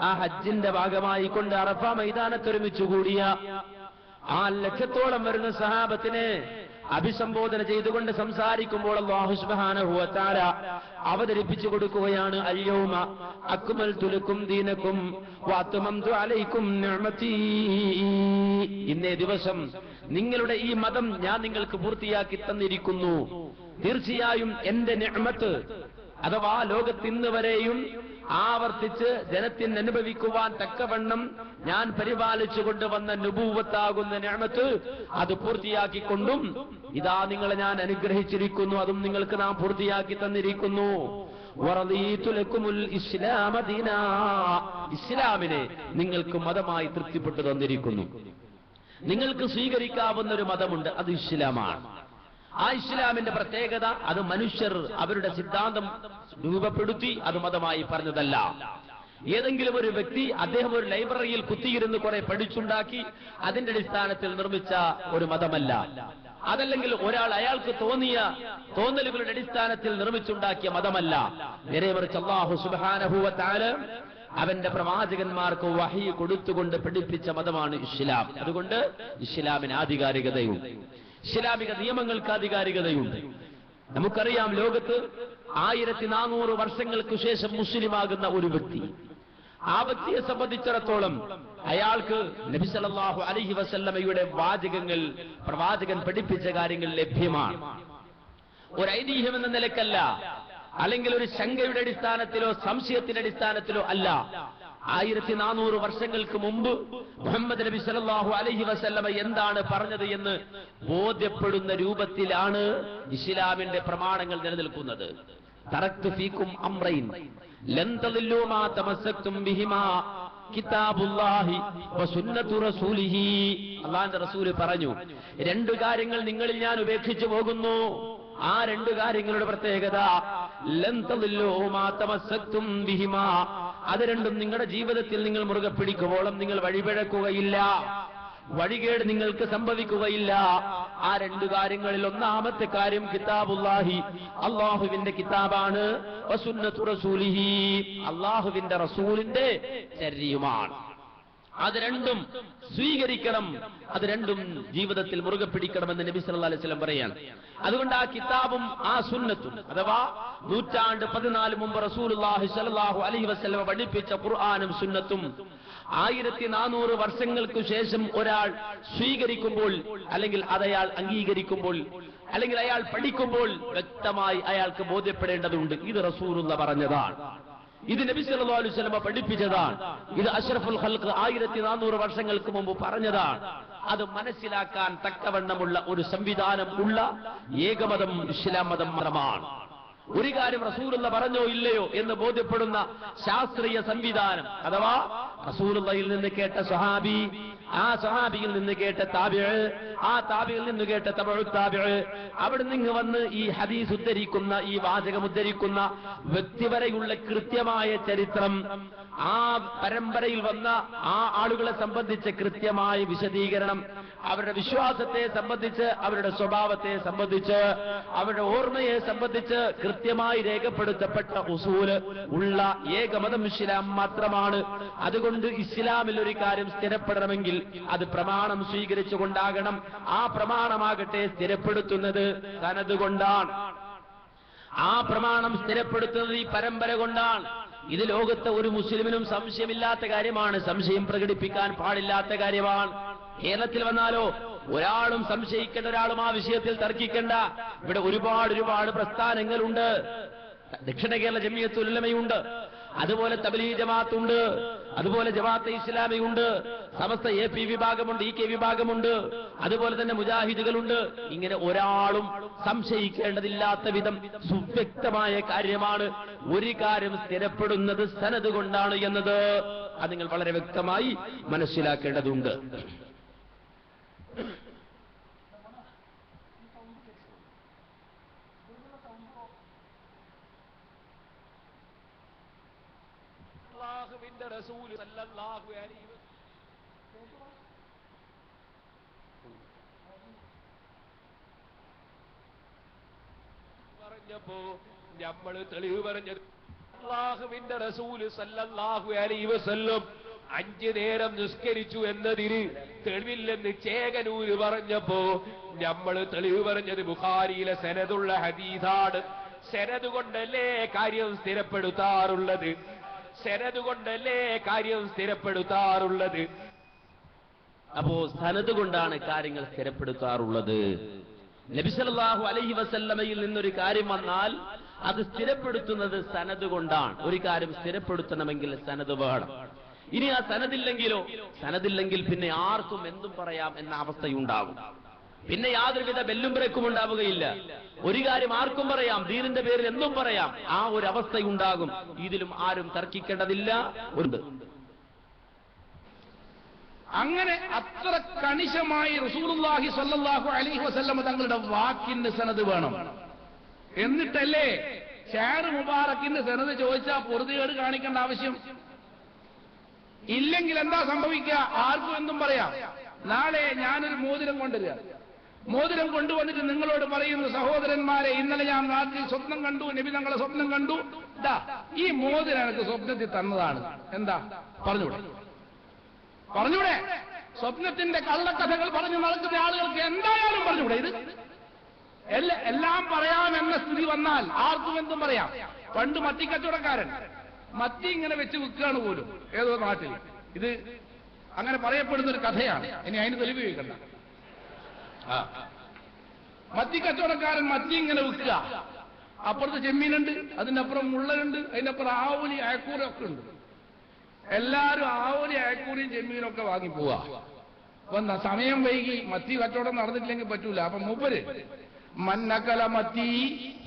ആ ഹജ്ജിന്റെ ഭാഗമായി കൊണ്ട് അറഫ മൈതാനത്ത് ഒരുമിച്ച് കൂടിയ 1 ലക്ഷത്തോളം വരുന്ന സഹാബത്തിനെ അഭിസംബോധന ചെയ്തുകൊണ്ട് സംസാരിക്കുമ്പോൾ അല്ലാഹു സുബ്ഹാനഹു വ തആല അവതരിപ്പിച്ചു കൊടുക്കുകയാണ്, അൽയൗമ അക്മൽതു ലക്കും ദീനക്കും വഅത്മംതു അലൈക്കും നിഅമതി. ഇന്നേ ദിവസം നിങ്ങളുടെ ഈ മതം ഞാൻ നിങ്ങൾക്ക് പൂർത്തിയാക്കി തന്നിരിക്കുന്നു. തീർച്ചയായും എന്റെ നിഅമത്ത് അഥവാ ലോകത്തിന്ന് വരെയും ആവർത്തിച്ച് ജനത്തിന് അനുഭവിക്കുവാൻ തക്കവണ്ണം ഞാൻ പരിപാലിച്ചു കൊണ്ടുവന്ന നുബൂവത്താകുന്ന നിഅമത്ത് അത് പൂർത്തിയാക്കിക്കൊണ്ടും ഇതാ നിങ്ങളെ ഞാൻ അനുഗ്രഹിച്ചിരിക്കുന്നു, അതും നിങ്ങൾക്ക് നാം പൂർത്തിയാക്കി തന്നിരിക്കുന്നു. വറദീതു ലക്കുമുൽ ഇസ്ലാമ ദീനാ, ഇസ്ലാമിനെ നിങ്ങൾക്ക് മതമായി തൃപ്തിപ്പെട്ടു തന്നിരിക്കുന്നു. നിങ്ങൾക്ക് സ്വീകരിക്കാവുന്ന ഒരു മതമുണ്ട്, അത് ഇസ്ലാമാണ്. ആ ഇസ്ലാമിന്റെ പ്രത്യേകത അത് മനുഷ്യർ അവരുടെ സിദ്ധാന്തം രൂപപ്പെടുത്തി അത് മതമായി പറഞ്ഞതല്ല. ഏതെങ്കിലും ഒരു വ്യക്തി അദ്ദേഹം ഒരു ലൈബ്രറിയിൽ കുത്തിയിരുന്ന് കുറെ പഠിച്ചുണ്ടാക്കി അതിന്റെ അടിസ്ഥാനത്തിൽ നിർമ്മിച്ച ഒരു മതമല്ല. അതല്ലെങ്കിൽ ഒരാൾ അയാൾക്ക് തോന്നിയ തോന്നലുകളുടെ അടിസ്ഥാനത്തിൽ നിർമ്മിച്ചുണ്ടാക്കിയ മതമല്ല. നേരെ മറിച്ച് അല്ലാഹു സുബ്ഹാനഹു വ തആല അവന്റെ പ്രവാചകന്മാർക്ക് വഹി കൊടുത്തുകൊണ്ട് പഠിപ്പിച്ച മതമാണ് ഇസ്ലാം. അതുകൊണ്ട് ഇസ്ലാമിന് ആധികാരികതയുണ്ട്, ഇസ്ലാമിക നിയമങ്ങൾക്ക് ആധികാരികതയുണ്ട്. നമുക്കറിയാം ലോകത്ത് 1400 വർഷങ്ങൾക്ക് ശേഷം മുസ്ലിമാകുന്ന ഒരു വ്യക്തി, ആ വ്യക്തിയെ സംബന്ധിച്ചിടത്തോളം അയാൾക്ക് നബി സല്ലല്ലാഹു അലൈഹി വസല്ലമയുടെ വാചകങ്ങൾ, പ്രവാചകൻ പഠിപ്പിച്ച കാര്യങ്ങൾ ലഭ്യമാണ്. ഒരു ഐതിഹ്യം എന്ന നിലക്കല്ല, അല്ലെങ്കിൽ ഒരു ശങ്കയുടെ അടിസ്ഥാനത്തിലോ സംശയത്തിന്റെ അടിസ്ഥാനത്തിലോ അല്ല. 1400 വർഷങ്ങൾക്ക് മുമ്പ് മുഹമ്മദ് നബി സല്ലല്ലാഹു അലൈഹി വസല്ലമ എന്താണ് പറഞ്ഞത് എന്ന് ബോധ്യപ്പെടുന്ന രൂപത്തിലാണ് ഇസ്ലാമിന്റെ പ്രമാണങ്ങൾ നിലനിൽക്കുന്നത്. തറക്തു ഫീക്കും അംറൈൻ ലൻ തളില്ലു മാ തമസ്സക്തും ബിഹിമാ കിതാബുല്ലാഹി വസുന്നത്തു റസൂലിഹി. അല്ലാഹുവിന്റെ റസൂൽ പറഞ്ഞു, 2 കാര്യങ്ങൾ നിങ്ങളിൽ ഞാൻ ഉപേക്ഷിച്ചു പോകുന്നു. ആ 2 കാര്യങ്ങളുടെ പ്രത്യേകത ലൻ തളില്ലു മാ തമസ്സക്തും ബിഹിമാ, അത് രണ്ടും നിങ്ങളുടെ ജീവിതത്തിൽ നിങ്ങൾ മുറുകെ പിടിക്കുവോളം നിങ്ങൾ വഴിപിഴക്കുകയില്ല, വഴികേട് നിങ്ങൾക്ക് സംഭവിക്കുകയില്ല. ആ 2 കാര്യങ്ങളിൽ ഒന്നാമത്തെ കാര്യം കിതാബുല്ലാഹി, അല്ലാഹുവിന്റെ കിതാബാണ്, വസുന്നത്തു റസൂലിഹി, അല്ലാഹുവിന്റെ റസൂലിന്റെ ചര്യയുമാണ്. അത് രണ്ടും സ്വീകരിക്കണം, അത് രണ്ടും ജീവിതത്തിൽ മുറുകെ പിടിക്കണമെന്ന് നബി സല്ലല്ലാഹു അലൈഹി വസല്ലം പറയാണ്. അതുകൊണ്ട് ആ കിതാബും ആ സുന്നത്തും അഥവാ 114 മുമ്പ് റസൂലുള്ളാഹി സ്വല്ലല്ലാഹു അലൈഹി വസല്ലം പഠിപ്പിച്ച ഖുർആനും സുന്നത്തും 1400 വർഷങ്ങൾക്ക് ശേഷം ഒരാൾ സ്വീകരിക്കുമ്പോൾ, അല്ലെങ്കിൽ അതയാൾ അംഗീകരിക്കുമ്പോൾ, അല്ലെങ്കിൽ അയാൾ പഠിക്കുമ്പോൾ വ്യക്തമായി അയാൾക്ക് ബോധ്യപ്പെടേണ്ടതുണ്ട്, ഇത് റസൂലുള്ള പറഞ്ഞതാണ്, ഇത് നബി സല്ലല്ലാഹു അലൈഹി വസല്ലം പഠിപ്പിച്ചതാണ്, ഇത് അഷ്റഫുൽ ഖൽഖ് 1400 വർഷങ്ങൾക്ക് മുമ്പ് പറഞ്ഞതാണ്. അത് മനസ്സിലാക്കാൻ തക്കവണ്ണമുള്ള ഒരു സംവിധാനം ഉള്ള ഏകമതം ഇസ്ലാം മതം മാത്രമാണ്. ഒരു കാര്യം റസൂലുള്ള പറഞ്ഞോ ഇല്ലയോ എന്ന് ബോധ്യപ്പെടുന്ന ശാസ്ത്രീയ സംവിധാനം അഥവാ റസൂലുള്ളയിൽ നിന്ന് കേട്ട സ്വഹാബി, ആ സ്വഹാബിയിൽ നിന്ന് കേട്ട താബിഈ, ആ താബിയിൽ നിന്ന് കേട്ട തബഉ താബിഈ, അവിടെ നിന്ന് വന്ന് ഈ ഹദീസ് ഉദ്ധരിക്കുന്ന, ഈ വാചകം ഉദ്ധരിക്കുന്ന വ്യക്തി വരെയുള്ള കൃത്യമായ ചരിത്രം, ആ പരമ്പരയിൽ വന്ന ആ ആളുകളെ സംബന്ധിച്ച് കൃത്യമായ വിശദീകരണം, അവരുടെ വിശ്വാസത്തെ സംബന്ധിച്ച്, അവരുടെ സ്വഭാവത്തെ സംബന്ധിച്ച്, അവരുടെ ഓർമ്മയെ സംബന്ധിച്ച് കൃത്യമായി രേഖപ്പെടുത്തപ്പെട്ട ഉസൂല് ഉള്ള ഏകമതം ഇസ്ലാം മാത്രമാണ്. അതുകൊണ്ട് അതുകൊണ്ട് ഇസ്ലാമിൽ ഒരു കാര്യം സ്ഥിരപ്പെടണമെങ്കിൽ അത് പ്രമാണം സ്വീകരിച്ചുകൊണ്ടാകണം. ആ പ്രമാണമാകട്ടെ സ്ഥിരപ്പെടുത്തുന്നത് സനദ് കൊണ്ടാണ്. ആ പ്രമാണം സ്ഥിരപ്പെടുത്തുന്നത് ഈ പരമ്പര കൊണ്ടാണ്. ഇത് ലോകത്തെ ഒരു മുസ്ലിമിനും സംശയമില്ലാത്ത കാര്യമാണ്, സംശയം പ്രകടിപ്പിക്കാൻ പാടില്ലാത്ത കാര്യമാണ്. കേരളത്തിൽ വന്നാലോ ഒരാളും സംശയിക്കേണ്ട, ഒരാളും ആ വിഷയത്തിൽ തർക്കിക്കേണ്ട. ഇവിടെ ഒരുപാട് പ്രസ്ഥാനങ്ങളുണ്ട്. ദക്ഷിണ കേരള ജമിയത്തുൽ ഉലമയുണ്ട്, അതുപോലെ തബ്ലീഗ് ജമാഅത്തുണ്ട്, അതുപോലെ ജമാഅത്തെ ഇസ്ലാമിയുണ്ട്, സമസ്ത AP വിഭാഗമുണ്ട്, EK വിഭാഗമുണ്ട്, അതുപോലെ തന്നെ മുജാഹിദുകളുണ്ട്. ഇങ്ങനെ ഒരാളും സംശയിക്കേണ്ടതില്ലാത്ത വിധം സുവ്യക്തമായ കാര്യമാണ്. ഒരു കാര്യം സ്ഥിരപ്പെടുന്നത് സനദ് കൊണ്ടാണ് എന്നത് അത് നിങ്ങൾ വളരെ വ്യക്തമായി മനസ്സിലാക്കേണ്ടതുണ്ട്. റസൂൽ സല്ലല്ലാഹു അലൈഹി പറഞ്ഞപ്പോ നമ്മൾ തെളിവ് പറഞ്ഞത് അല്ലാഹുവിന്റെ റസൂൽ സല്ലല്ലാഹു അലൈഹി വസല്ലം 5 നേരം നിസ്കരിച്ചു എന്നതിന് തെളിവില്ലെന്ന് ചേകനൂര് പറഞ്ഞപ്പോ നമ്മൾ തെളിവ് പറഞ്ഞത് ബുഖാരിയിലെ സനദുള്ള ഹദീസാണ്. സനദ് കൊണ്ടല്ലേ കാര്യം സ്ഥിരപ്പെടുത്താറുള്ളത്, സനദ് കൊണ്ടല്ലേ കാര്യം സ്ഥിരപ്പെടുത്താറുള്ളത്. അപ്പോ സനദ് കൊണ്ടാണ് കാര്യങ്ങൾ സ്ഥിരപ്പെടുത്താറുള്ളത്. നബി സല്ലല്ലാഹു അലൈഹി വസല്ലമയിൽ നിന്നൊരു കാര്യം വന്നാൽ അത് സ്ഥിരപ്പെടുത്തുന്നത് സനദ് കൊണ്ടാണ്. ഒരു കാര്യം സ്ഥിരപ്പെടുത്തണമെങ്കിൽ സനദ് വേണം. ഇനി ആ സനദില്ലെങ്കിൽ പിന്നെ ആർക്കും എന്തും പറയാം എന്ന അവസ്ഥയുണ്ടാകും. പിന്നെ യാതൊരുവിധ ബെല്ലും ബ്രേക്കും ഉണ്ടാവുകയില്ല. ഒരു കാര്യം ആർക്കും പറയാം, ദീനിന്റെ പേരിൽ എന്തും പറയാം. ആ ഒരു അവസ്ഥയുണ്ടാകും. ഇതിലും ആരും തർക്കിക്കേണ്ടതില്ല. ഉണ്ട് അങ്ങനെ അത്ര കണിശമായി റസൂലുള്ളാഹി സ്വല്ലല്ലാഹു അലൈഹി വസല്ലം തങ്ങളുടെ വാക്കിന് സനദ് വേണം. എന്നിട്ടല്ലേ ഷാർ മുബാറക്കിന്റെ സനദ് ചോദിച്ചാൽ പൊറുതികേട് കാണിക്കേണ്ട ആവശ്യം. ഇല്ലെങ്കിൽ എന്താ സംഭവിക്കുക? ആർക്കും എന്തും പറയാം. നാളെ ഞാനൊരു മോതിരം കൊണ്ടുവരിക, മോതിരം കൊണ്ടുവന്നിട്ട് നിങ്ങളോട് പറയുന്നു, സഹോദരന്മാരെ, ഇന്നലെ ഞാൻ നാട്ടിൽ സ്വപ്നം കണ്ടു, നബി തങ്ങളെ സ്വപ്നം കണ്ടു, ഈ മോതിരം എനിക്ക് സ്വപ്നത്തിൽ തന്നതാണ്. എന്താ പറഞ്ഞൂടെ? സ്വപ്നത്തിന്റെ കള്ളക്കഥകൾ പറഞ്ഞു നടക്കുന്ന ആളുകൾക്ക് എന്തായാലും പറഞ്ഞൂടെ? ഇത് എല്ലാം പറയാമെന്ന സ്ഥിതി വന്നാൽ ആർക്കും എന്തും പറയാം. പണ്ട് മത്തിക്കച്ചവടക്കാരൻ മത്തി ഇങ്ങനെ വെച്ച് വിൽക്കുകയാണ് പോലും ഏതോ നാട്ടിൽ. ഇത് അങ്ങനെ പറയപ്പെടുന്ന ഒരു കഥയാണ്. ഇനി അതിന് തെളിവ് ചോദിക്കണ്ട. മത്തി കച്ചവടക്കാരൻ മത്തി ഇങ്ങനെ വിൽക്കുക. അപ്പുറത്ത് ചെമ്മീനുണ്ട്, അതിനപ്പുറം മുള്ളനുണ്ട്, അതിനപ്പുറം ആവൂലി അയക്കൂരൊക്കെ ഉണ്ട്. എല്ലാരും ആവൂലി അയക്കൂരിയും ചെമ്മീനും ഒക്കെ വാങ്ങി പോവാ. അപ്പൊ സമയം വൈകി മത്തി കച്ചവടം നടന്നിട്ടില്ലെങ്കിൽ പറ്റൂല. അപ്പൊ മൂപ്പര് മന്നക്കല മത്തി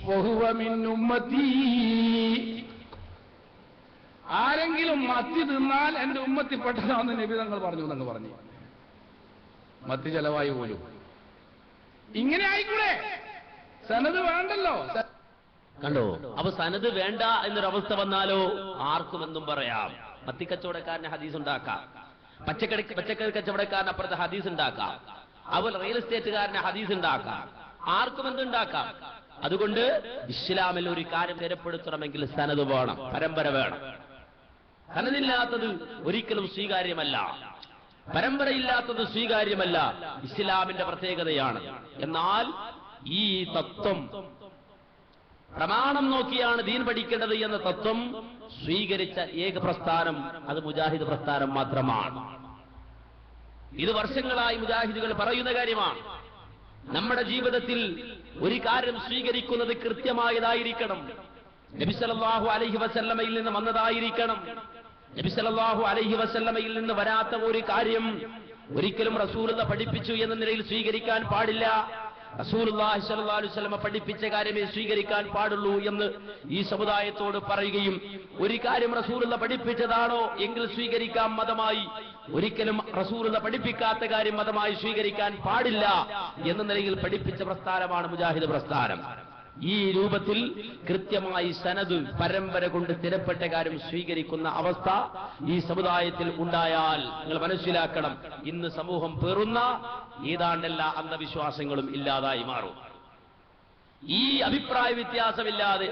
ബഹുവ മിൻ ഉമ്മത്തി, ആരെങ്കിലും മത്തി തിന്നാൽ എന്റെ ഉമ്മത്തിൽപ്പെട്ടതാണെന്ന് നബി തങ്ങൾ പറഞ്ഞു എന്നങ്ങ് പറഞ്ഞു. മത്തി ചെലവായി പോലും. ഇങ്ങനെ ആയിക്കൂടെ? സനദ് വേണ്ടല്ലോ. കണ്ടോ? അപ്പൊ സനദ് വേണ്ട എന്നൊരവസ്ഥ വന്നാലോ ആർക്കും എന്തും പറയാം. മത്തിക്കച്ചവടക്കാരന് ഹദീസ് ഉണ്ടാക്കാം, പച്ചക്കറി കച്ചവടക്കാരന് അപ്പുറത്തെ ഹദീസ് ഉണ്ടാക്കാം, അതുപോലെ റിയൽ എസ്റ്റേറ്റുകാരന് ഹദീസ് ഉണ്ടാക്കാം, ആർക്കും എന്തുണ്ടാക്കാം. അതുകൊണ്ട് ഇസ്ലാമിൽ ഒരു കാര്യം സ്ഥിരപ്പെടുത്തണമെങ്കിൽ സനദ് വേണം, പരമ്പര വേണം. സനദില്ലാത്തത് ഒരിക്കലും സ്വീകാര്യമല്ല, പരമ്പരയില്ലാത്തത് സ്വീകാര്യമല്ല. ഇസ്ലാമിന്റെ പ്രത്യേകതയാണ്. എന്നാൽ ഈ തത്വം പ്രമാണം നോക്കിയാണ് ദീൻ പഠിക്കേണ്ടത് എന്ന തത്വം സ്വീകരിച്ച ഏക പ്രസ്ഥാനം അത് മുജാഹിദ് പ്രസ്ഥാനം മാത്രമാണ്. ഇത് വർഷങ്ങളായി മുജാഹിദുകൾ പറയുന്ന കാര്യമാണ്. നമ്മുടെ ജീവിതത്തിൽ ഒരു കാര്യം സ്വീകരിക്കുന്നത് കൃത്യമായതായിരിക്കണം, നബി സല്ലല്ലാഹു അലൈഹി വസല്ലമയിൽ നിന്ന് വന്നതായിരിക്കണം. നബി സല്ലല്ലാഹു അലൈഹി വസല്ലമയിൽ നിന്ന് വരാത്ത ഒരു കാര്യം ഒരിക്കലും റസൂലുള്ളാഹി പഠിപ്പിച്ചു എന്ന നിലയിൽ സ്വീകരിക്കാൻ പാടില്ല. റസൂലുള്ളാഹി സ്വല്ലല്ലാഹു അലൈഹി വസല്ലമ പഠിപ്പിച്ച കാര്യമേ സ്വീകരിക്കാൻ പാടുള്ളൂ എന്ന് ഈ സമുദായത്തോട് പറയുകയും, ഒരു കാര്യം റസൂലുള്ളാഹി പഠിപ്പിച്ചതാണോ എങ്കിൽ സ്വീകരിക്കാം മതമായി, ഒരിക്കലും റസൂലുള്ളാഹി പഠിപ്പിക്കാത്ത കാര്യം മതമായി സ്വീകരിക്കാൻ പാടില്ല എന്ന നിലയിൽ പഠിപ്പിച്ച പ്രസ്ഥാനമാണ് മുജാഹിദ് പ്രസ്ഥാനം. ഈ രൂപത്തിൽ കൃത്യമായി സനദ് പരമ്പര കൊണ്ട് സ്ഥിരപ്പെട്ട കാര്യം സ്വീകരിക്കുന്ന അവസ്ഥ ഈ സമുദായത്തിൽ ഉണ്ടായാൽ നിങ്ങൾ മനസ്സിലാക്കണം, ഇന്ന് സമൂഹം പേറുന്ന ഏതാണ്ടെല്ലാ അന്ധവിശ്വാസങ്ങളും ഇല്ലാതായി മാറും. ഈ അഭിപ്രായ വ്യത്യാസമില്ലാതെ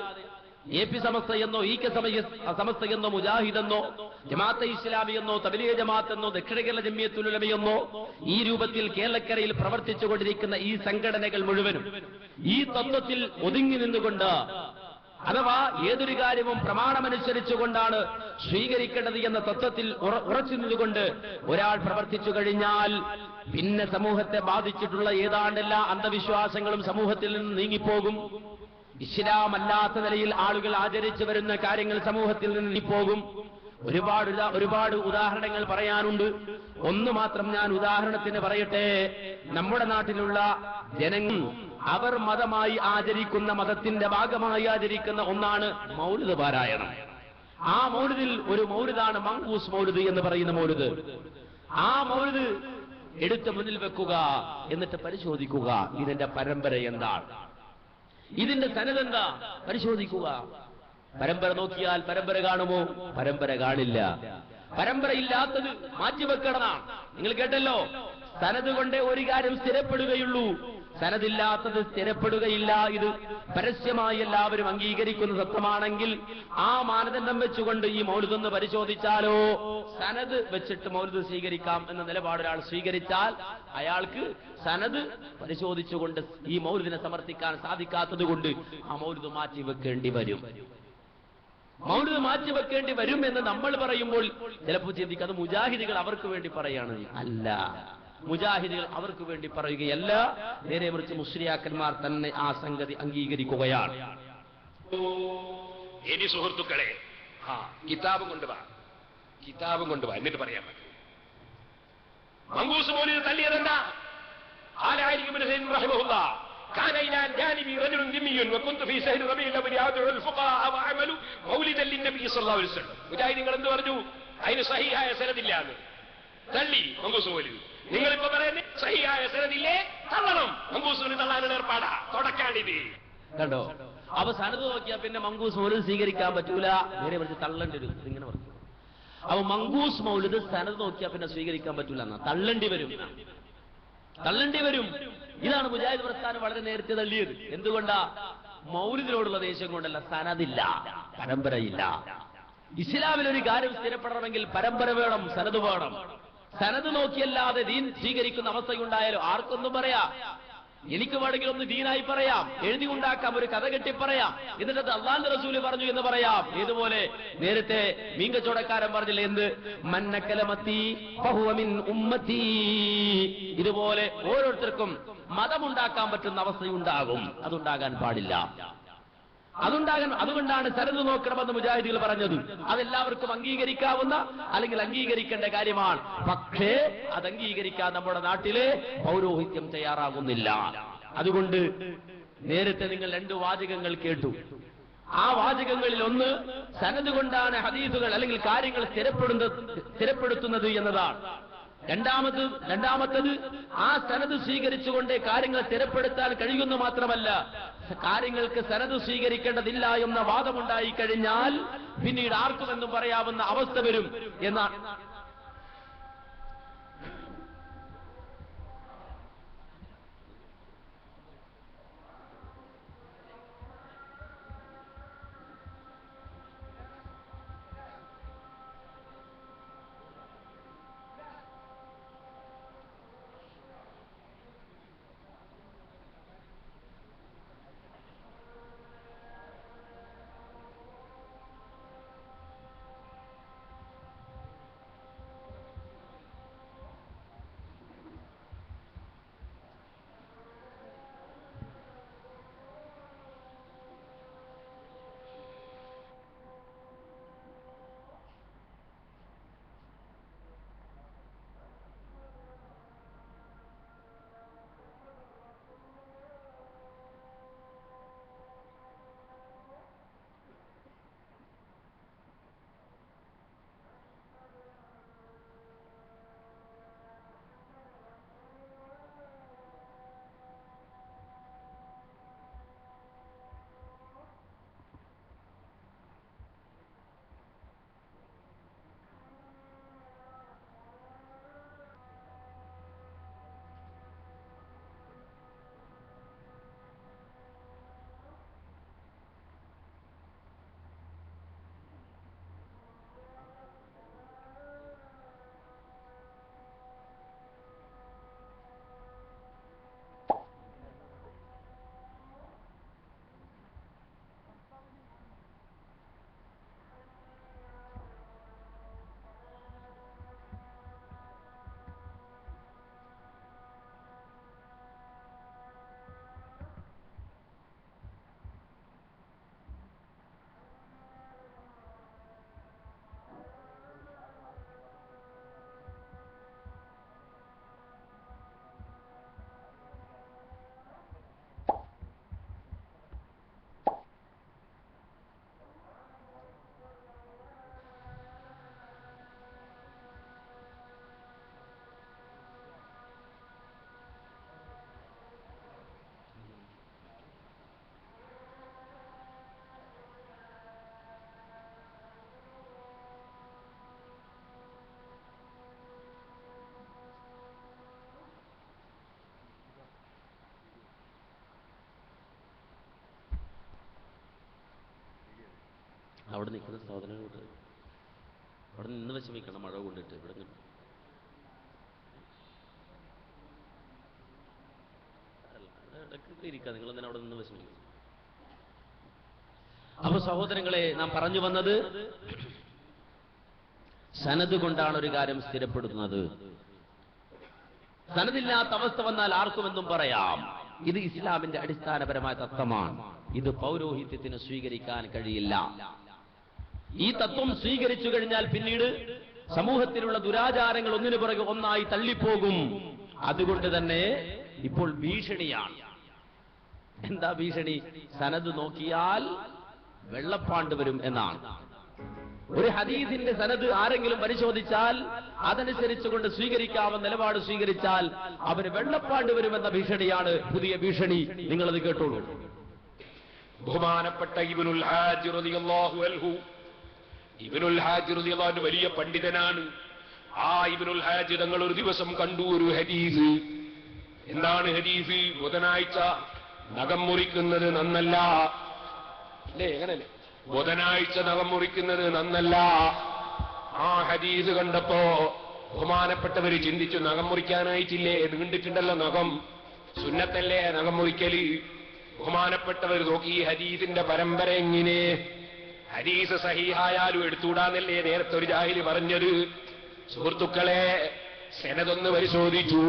AP സമസ്തയെന്നോ EK സമസ്തയെന്നോ മുജാഹിദെന്നോ ജമാഅത്തെ ഇസ്ലാമി എന്നോ തബ്ലീഗ് ജമാഅത്ത് എന്നോ ദക്ഷിണ കേരള ജംഇയ്യത്തുൽ ഉലമയെന്നോ ഈ രൂപത്തിൽ കേരളക്കരയിൽ പ്രവർത്തിച്ചുകൊണ്ടിരിക്കുന്ന ഈ സംഘടനകൾ മുഴുവനും ഈ തത്വത്തിൽ ഒതുങ്ങി നിന്നുകൊണ്ട്, അഥവാ ഏതൊരു കാര്യവും പ്രമാണമനുസരിച്ചുകൊണ്ടാണ് സ്വീകരിക്കേണ്ടത് എന്ന തത്വത്തിൽ ഉറച്ചു നിന്നുകൊണ്ട് ഒരാൾ പ്രവർത്തിച്ചു കഴിഞ്ഞാൽ പിന്നെ സമൂഹത്തെ ബാധിച്ചിട്ടുള്ള ഏതാണ്ട് എല്ലാ അന്ധവിശ്വാസങ്ങളും സമൂഹത്തിൽ നിന്ന് നീങ്ങിപ്പോകും. ഇസ്ലാം അല്ലാത്ത നിലയിൽ ആളുകൾ ആചരിച്ചു വരുന്ന കാര്യങ്ങൾ സമൂഹത്തിൽ നിന്ന് നീങ്ങിപ്പോകും. ഒരുപാട് ഉദാഹരണങ്ങൾ പറയാനുണ്ട്. ഒന്ന് മാത്രം ഞാൻ ഉദാഹരണത്തിന് പറയട്ടെ. നമ്മുടെ നാട്ടിലുള്ള ജനങ്ങൾ അവർ മതമായി ആചരിക്കുന്ന, മതത്തിന്റെ ഭാഗമായി ആചരിക്കുന്ന ഒന്നാണ് മൗലിദ് പാരായണം. ആ മൗലിദിൽ ഒരു മൗലിദാണ് മങ്കൂസ് മൗലിദ് എന്ന് പറയുന്ന മൗലിദ്. ആ മൗലിദ് എടുത്ത് മുന്നിൽ വെക്കുക, എന്നിട്ട് പരിശോധിക്കുക ഇതിന്റെ പരമ്പര എന്താണ്, ഇതിന്റെ സനദെന്താ പരിശോധിക്കുക. പരമ്പര നോക്കിയാൽ പരമ്പര കാണുമോ? പരമ്പര കാണില്ല. പരമ്പരയില്ലാത്തത് മാറ്റിവെക്കണമെന്നാണ്. നിങ്ങൾ കേട്ടല്ലോ, സനത് കൊണ്ടേ ഒരു കാര്യം സ്ഥിരപ്പെടുകയുള്ളൂ, സനദില്ലാത്തത് സ്ഥിരപ്പെടുകയില്ല. ഇത് പരസ്യമായി എല്ലാവരും അംഗീകരിക്കുന്ന സത്യമാണെങ്കിൽ ആ മാനദണ്ഡം വെച്ചുകൊണ്ട് ഈ മൗലിദൊന്ന് പരിശോധിച്ചാലോ, സനത് വെച്ചിട്ട് മൗലിദ് സ്വീകരിക്കാം എന്ന നിലപാട് ഒരാൾ സ്വീകരിച്ചാൽ അയാൾക്ക് സനത് പരിശോധിച്ചുകൊണ്ട് ഈ മൗലിദിനെ സമർത്ഥിക്കാൻ സാധിക്കാത്തത് കൊണ്ട് ആ മൗലിദ് മാറ്റിവെക്കേണ്ടി വരും. മൗലിദ് മാറ്റിവെക്കേണ്ടി വരും എന്ന് നമ്മൾ പറയുമ്പോൾ ചിലപ്പോൾ ചിന്തിക്കും അത് മുജാഹിദികൾ അവർക്ക് വേണ്ടി പറയാണ്. അല്ല, മുജാഹിദുകൾ അവർക്ക് വേണ്ടി പറയുകയല്ല, നേരെ മറിച്ച് മുസ്ലിയാക്കന്മാർ തന്നെ ആ സംഗതി അംഗീകരിക്കുകയാണ്. ഇനി സുഹൃത്തുക്കളെ, കിതാബും കൊണ്ടുവാ, കിതാബും കൊണ്ടുവാ, എന്നിട്ട് പറയാൻ പറ്റും. മങ്കൂസ് മൗലിദ് തള്ളിയതെന്താ? ആലായിരിക്കും كان إلى جانبي رجل ذمي وكنت في شهر ربيع الأول أدعو الفقهاء وأعمل مولدا للنبي صلى الله عليه وسلم. മുജാഹിദുകൾ എന്ത് പറഞ്ഞു? അതിന് സഹിഹായ സനദില്ലാന്ന് തള്ളി മങ്കൂസ് മൗലിദ്. നിങ്ങളിപ്പോ പറയുന്നത് സഹിഹായ സനദില്ലേ, തള്ളണം. മങ്കൂസിന് തള്ളാനുള്ള ഏർപ്പാടാ, തുടക്കാണിത്. കണ്ടോ? അപ്പൊ സനത് നോക്കിയാൽ പിന്നെ മങ്കൂസ് മൗലിദ് സ്വീകരിക്കാൻ പറ്റൂല, നേരെ മറിച്ച് തള്ളേണ്ടി വരും. ഇങ്ങനെ പറഞ്ഞു. അപ്പൊ മങ്കൂസ് മൗലിദ് സനത് നോക്കിയാൽ പിന്നെ സ്വീകരിക്കാൻ പറ്റൂല എന്നാ, തള്ളേണ്ടി വരും. ഇതാണ് മുജാഹിദ് പ്രസ്ഥാനം വളരെ നേരത്തെ തള്ളിയത്. എന്തുകൊണ്ടാ? മൗലിദിനോടുള്ള ദേഷ്യം കൊണ്ടല്ല, സനദില്ല, പരമ്പരയില്ല. ഇസ്ലാമിൽ ഒരു കാര്യം സ്ഥിരപ്പെടണമെങ്കിൽ പരമ്പര വേണം, സനത് വേണം. സനത് നോക്കിയല്ലാതെ ദീൻ സ്വീകരിക്കുന്ന അവസ്ഥയുണ്ടായാലോ ആർക്കൊന്നും പറയാം. എനിക്ക് വേണമെങ്കിൽ ഒന്ന് ദീനായി പറയാം, എഴുതി ഉണ്ടാക്കാം, ഒരു കഥ കെട്ടി പറയാം, എന്നിട്ട് അള്ളാന്റെ റസൂല് പറഞ്ഞു എന്ന് പറയാം. ഇതുപോലെ നേരത്തെ മീൻ കച്ചവടക്കാരൻ പറഞ്ഞില്ലേ, എന്ത് മന്നക്കലമത്തി ഫഹുവ മിൻ ഉമ്മത്തി. ഇതുപോലെ ഓരോരുത്തർക്കും മതമുണ്ടാക്കാൻ പറ്റുന്ന അവസ്ഥയുണ്ടാകും. അതുണ്ടാകാൻ പാടില്ല. അതുകൊണ്ടാണ് സനത് നോക്കണമെന്ന് മുജാഹിദുകൾ പറഞ്ഞത്. അതെല്ലാവർക്കും അംഗീകരിക്കാവുന്ന അല്ലെങ്കിൽ അംഗീകരിക്കേണ്ട കാര്യമാണ്. പക്ഷേ അത് അംഗീകരിക്കാൻ നമ്മുടെ നാട്ടിലെ പൗരോഹിത്യം തയ്യാറാകുന്നില്ല. അതുകൊണ്ട് നേരത്തെ നിങ്ങൾ 2 വാചകങ്ങൾ കേട്ടു. ആ വാചകങ്ങളിൽ ഒന്ന് സനത് കൊണ്ടാണ് ഹദീസുകൾ അല്ലെങ്കിൽ കാര്യങ്ങൾ സ്ഥിരപ്പെടുത്തുന്നത് എന്നതാണ്. രണ്ടാമത്തത് ആ സനത് സ്വീകരിച്ചുകൊണ്ട് കാര്യങ്ങൾ സ്ഥിരപ്പെടുത്താൻ കഴിയുന്നു മാത്രമല്ല, കാര്യങ്ങൾക്ക് സനത് സ്വീകരിക്കേണ്ടതില്ല എന്ന വാദമുണ്ടായി കഴിഞ്ഞാൽ പിന്നീട് ആർക്കുമെന്നും പറയാവുന്ന അവസ്ഥ വരും എന്നാണ്. അവിടെ നിൽക്കുന്ന സഹോദരനോട് അവിടെ നിന്ന് വിഷമിക്കണം, മഴ കൊണ്ടിട്ട് ഇവിടെ നിന്ന്. ഇടയ്ക്കൊക്കെ ഇരിക്കുക, നിങ്ങൾ തന്നെ അവിടെ നിന്ന് വിഷമിക്കും. അപ്പൊ സഹോദരങ്ങളെ, നാം പറഞ്ഞു വന്നത് സനത് കൊണ്ടാണ് ഒരു കാര്യം സ്ഥിരപ്പെടുത്തുന്നത്. സനദില്ലാത്ത അവസ്ഥ വന്നാൽ ആർക്കുമെന്നും പറയാം. ഇത് ഇസ്ലാമിന്റെ അടിസ്ഥാനപരമായ തത്വമാണ്. ഇത് പൗരോഹിത്യത്തിന് സ്വീകരിക്കാൻ കഴിയില്ല. ഈ തത്വം സ്വീകരിച്ചു കഴിഞ്ഞാൽ പിന്നീട് സമൂഹത്തിലുള്ള ദുരാചാരങ്ങൾ ഒന്നിനു പുറകെ ഒന്നായി തള്ളിപ്പോകും. അതുകൊണ്ട് തന്നെ ഇപ്പോൾ ഭീഷണിയാണ്. എന്താ ഭീഷണി? സനത് നോക്കിയാൽ വെള്ളപ്പാണ്ട് വരും എന്നാണ്. ഒരു ഹദീസിന്റെ സനത് ആരെങ്കിലും പരിശോധിച്ചാൽ അതനുസരിച്ചുകൊണ്ട് സ്വീകരിക്കാവുന്ന നിലപാട് സ്വീകരിച്ചാൽ അവന് വെള്ളപ്പാണ്ട് വരുമെന്ന ഭീഷണിയാണ് പുതിയ ഭീഷണി. നിങ്ങളത് കേട്ടോളൂ. ബഹുമാനപ്പെട്ട ഇബ്നുൽ ഹാജ് റളിയല്ലാഹു അൻഹു, ഇബ്നുൽ ഹാജ് റളിയല്ലാഹു അൻഹു വലിയ പണ്ഡിതനാണ്. ആ ഇബ്നുൽ ഹാജ് തങ്ങൾ ഒരു ദിവസം കണ്ടു ഒരു ഹദീസ്. എന്താണ് ഹദീസ്? ബുധനാഴ്ച നഖം മുറിക്കുന്നത് നന്നല്ല. അല്ലേ? എങ്ങനല്ലേ? ബുധനാഴ്ച നഖം മുറിക്കുന്നത് നന്നല്ല. ആ ഹദീസ് കണ്ടപ്പോ ബഹുമാനപ്പെട്ടവര് ചിന്തിച്ചു, നഖം മുറിക്കാനായിട്ടില്ലേ? നീണ്ടിട്ടുണ്ടല്ലോ നഖം, സുന്നത്തല്ലേ നഖം മുറിക്കല്? ബഹുമാനപ്പെട്ടവർ നോക്കി ഈ ഹദീസിന്റെ പരമ്പര എങ്ങനെ? ഹദീസ് സഹീഹായാലും എടുത്തുകൂടാന്നല്ലേ നേരത്തെ ഒരു ജാഹിലി പറഞ്ഞത്? സുഹൃത്തുക്കളെ, സനദൊന്ന് പരിശോധിച്ചു.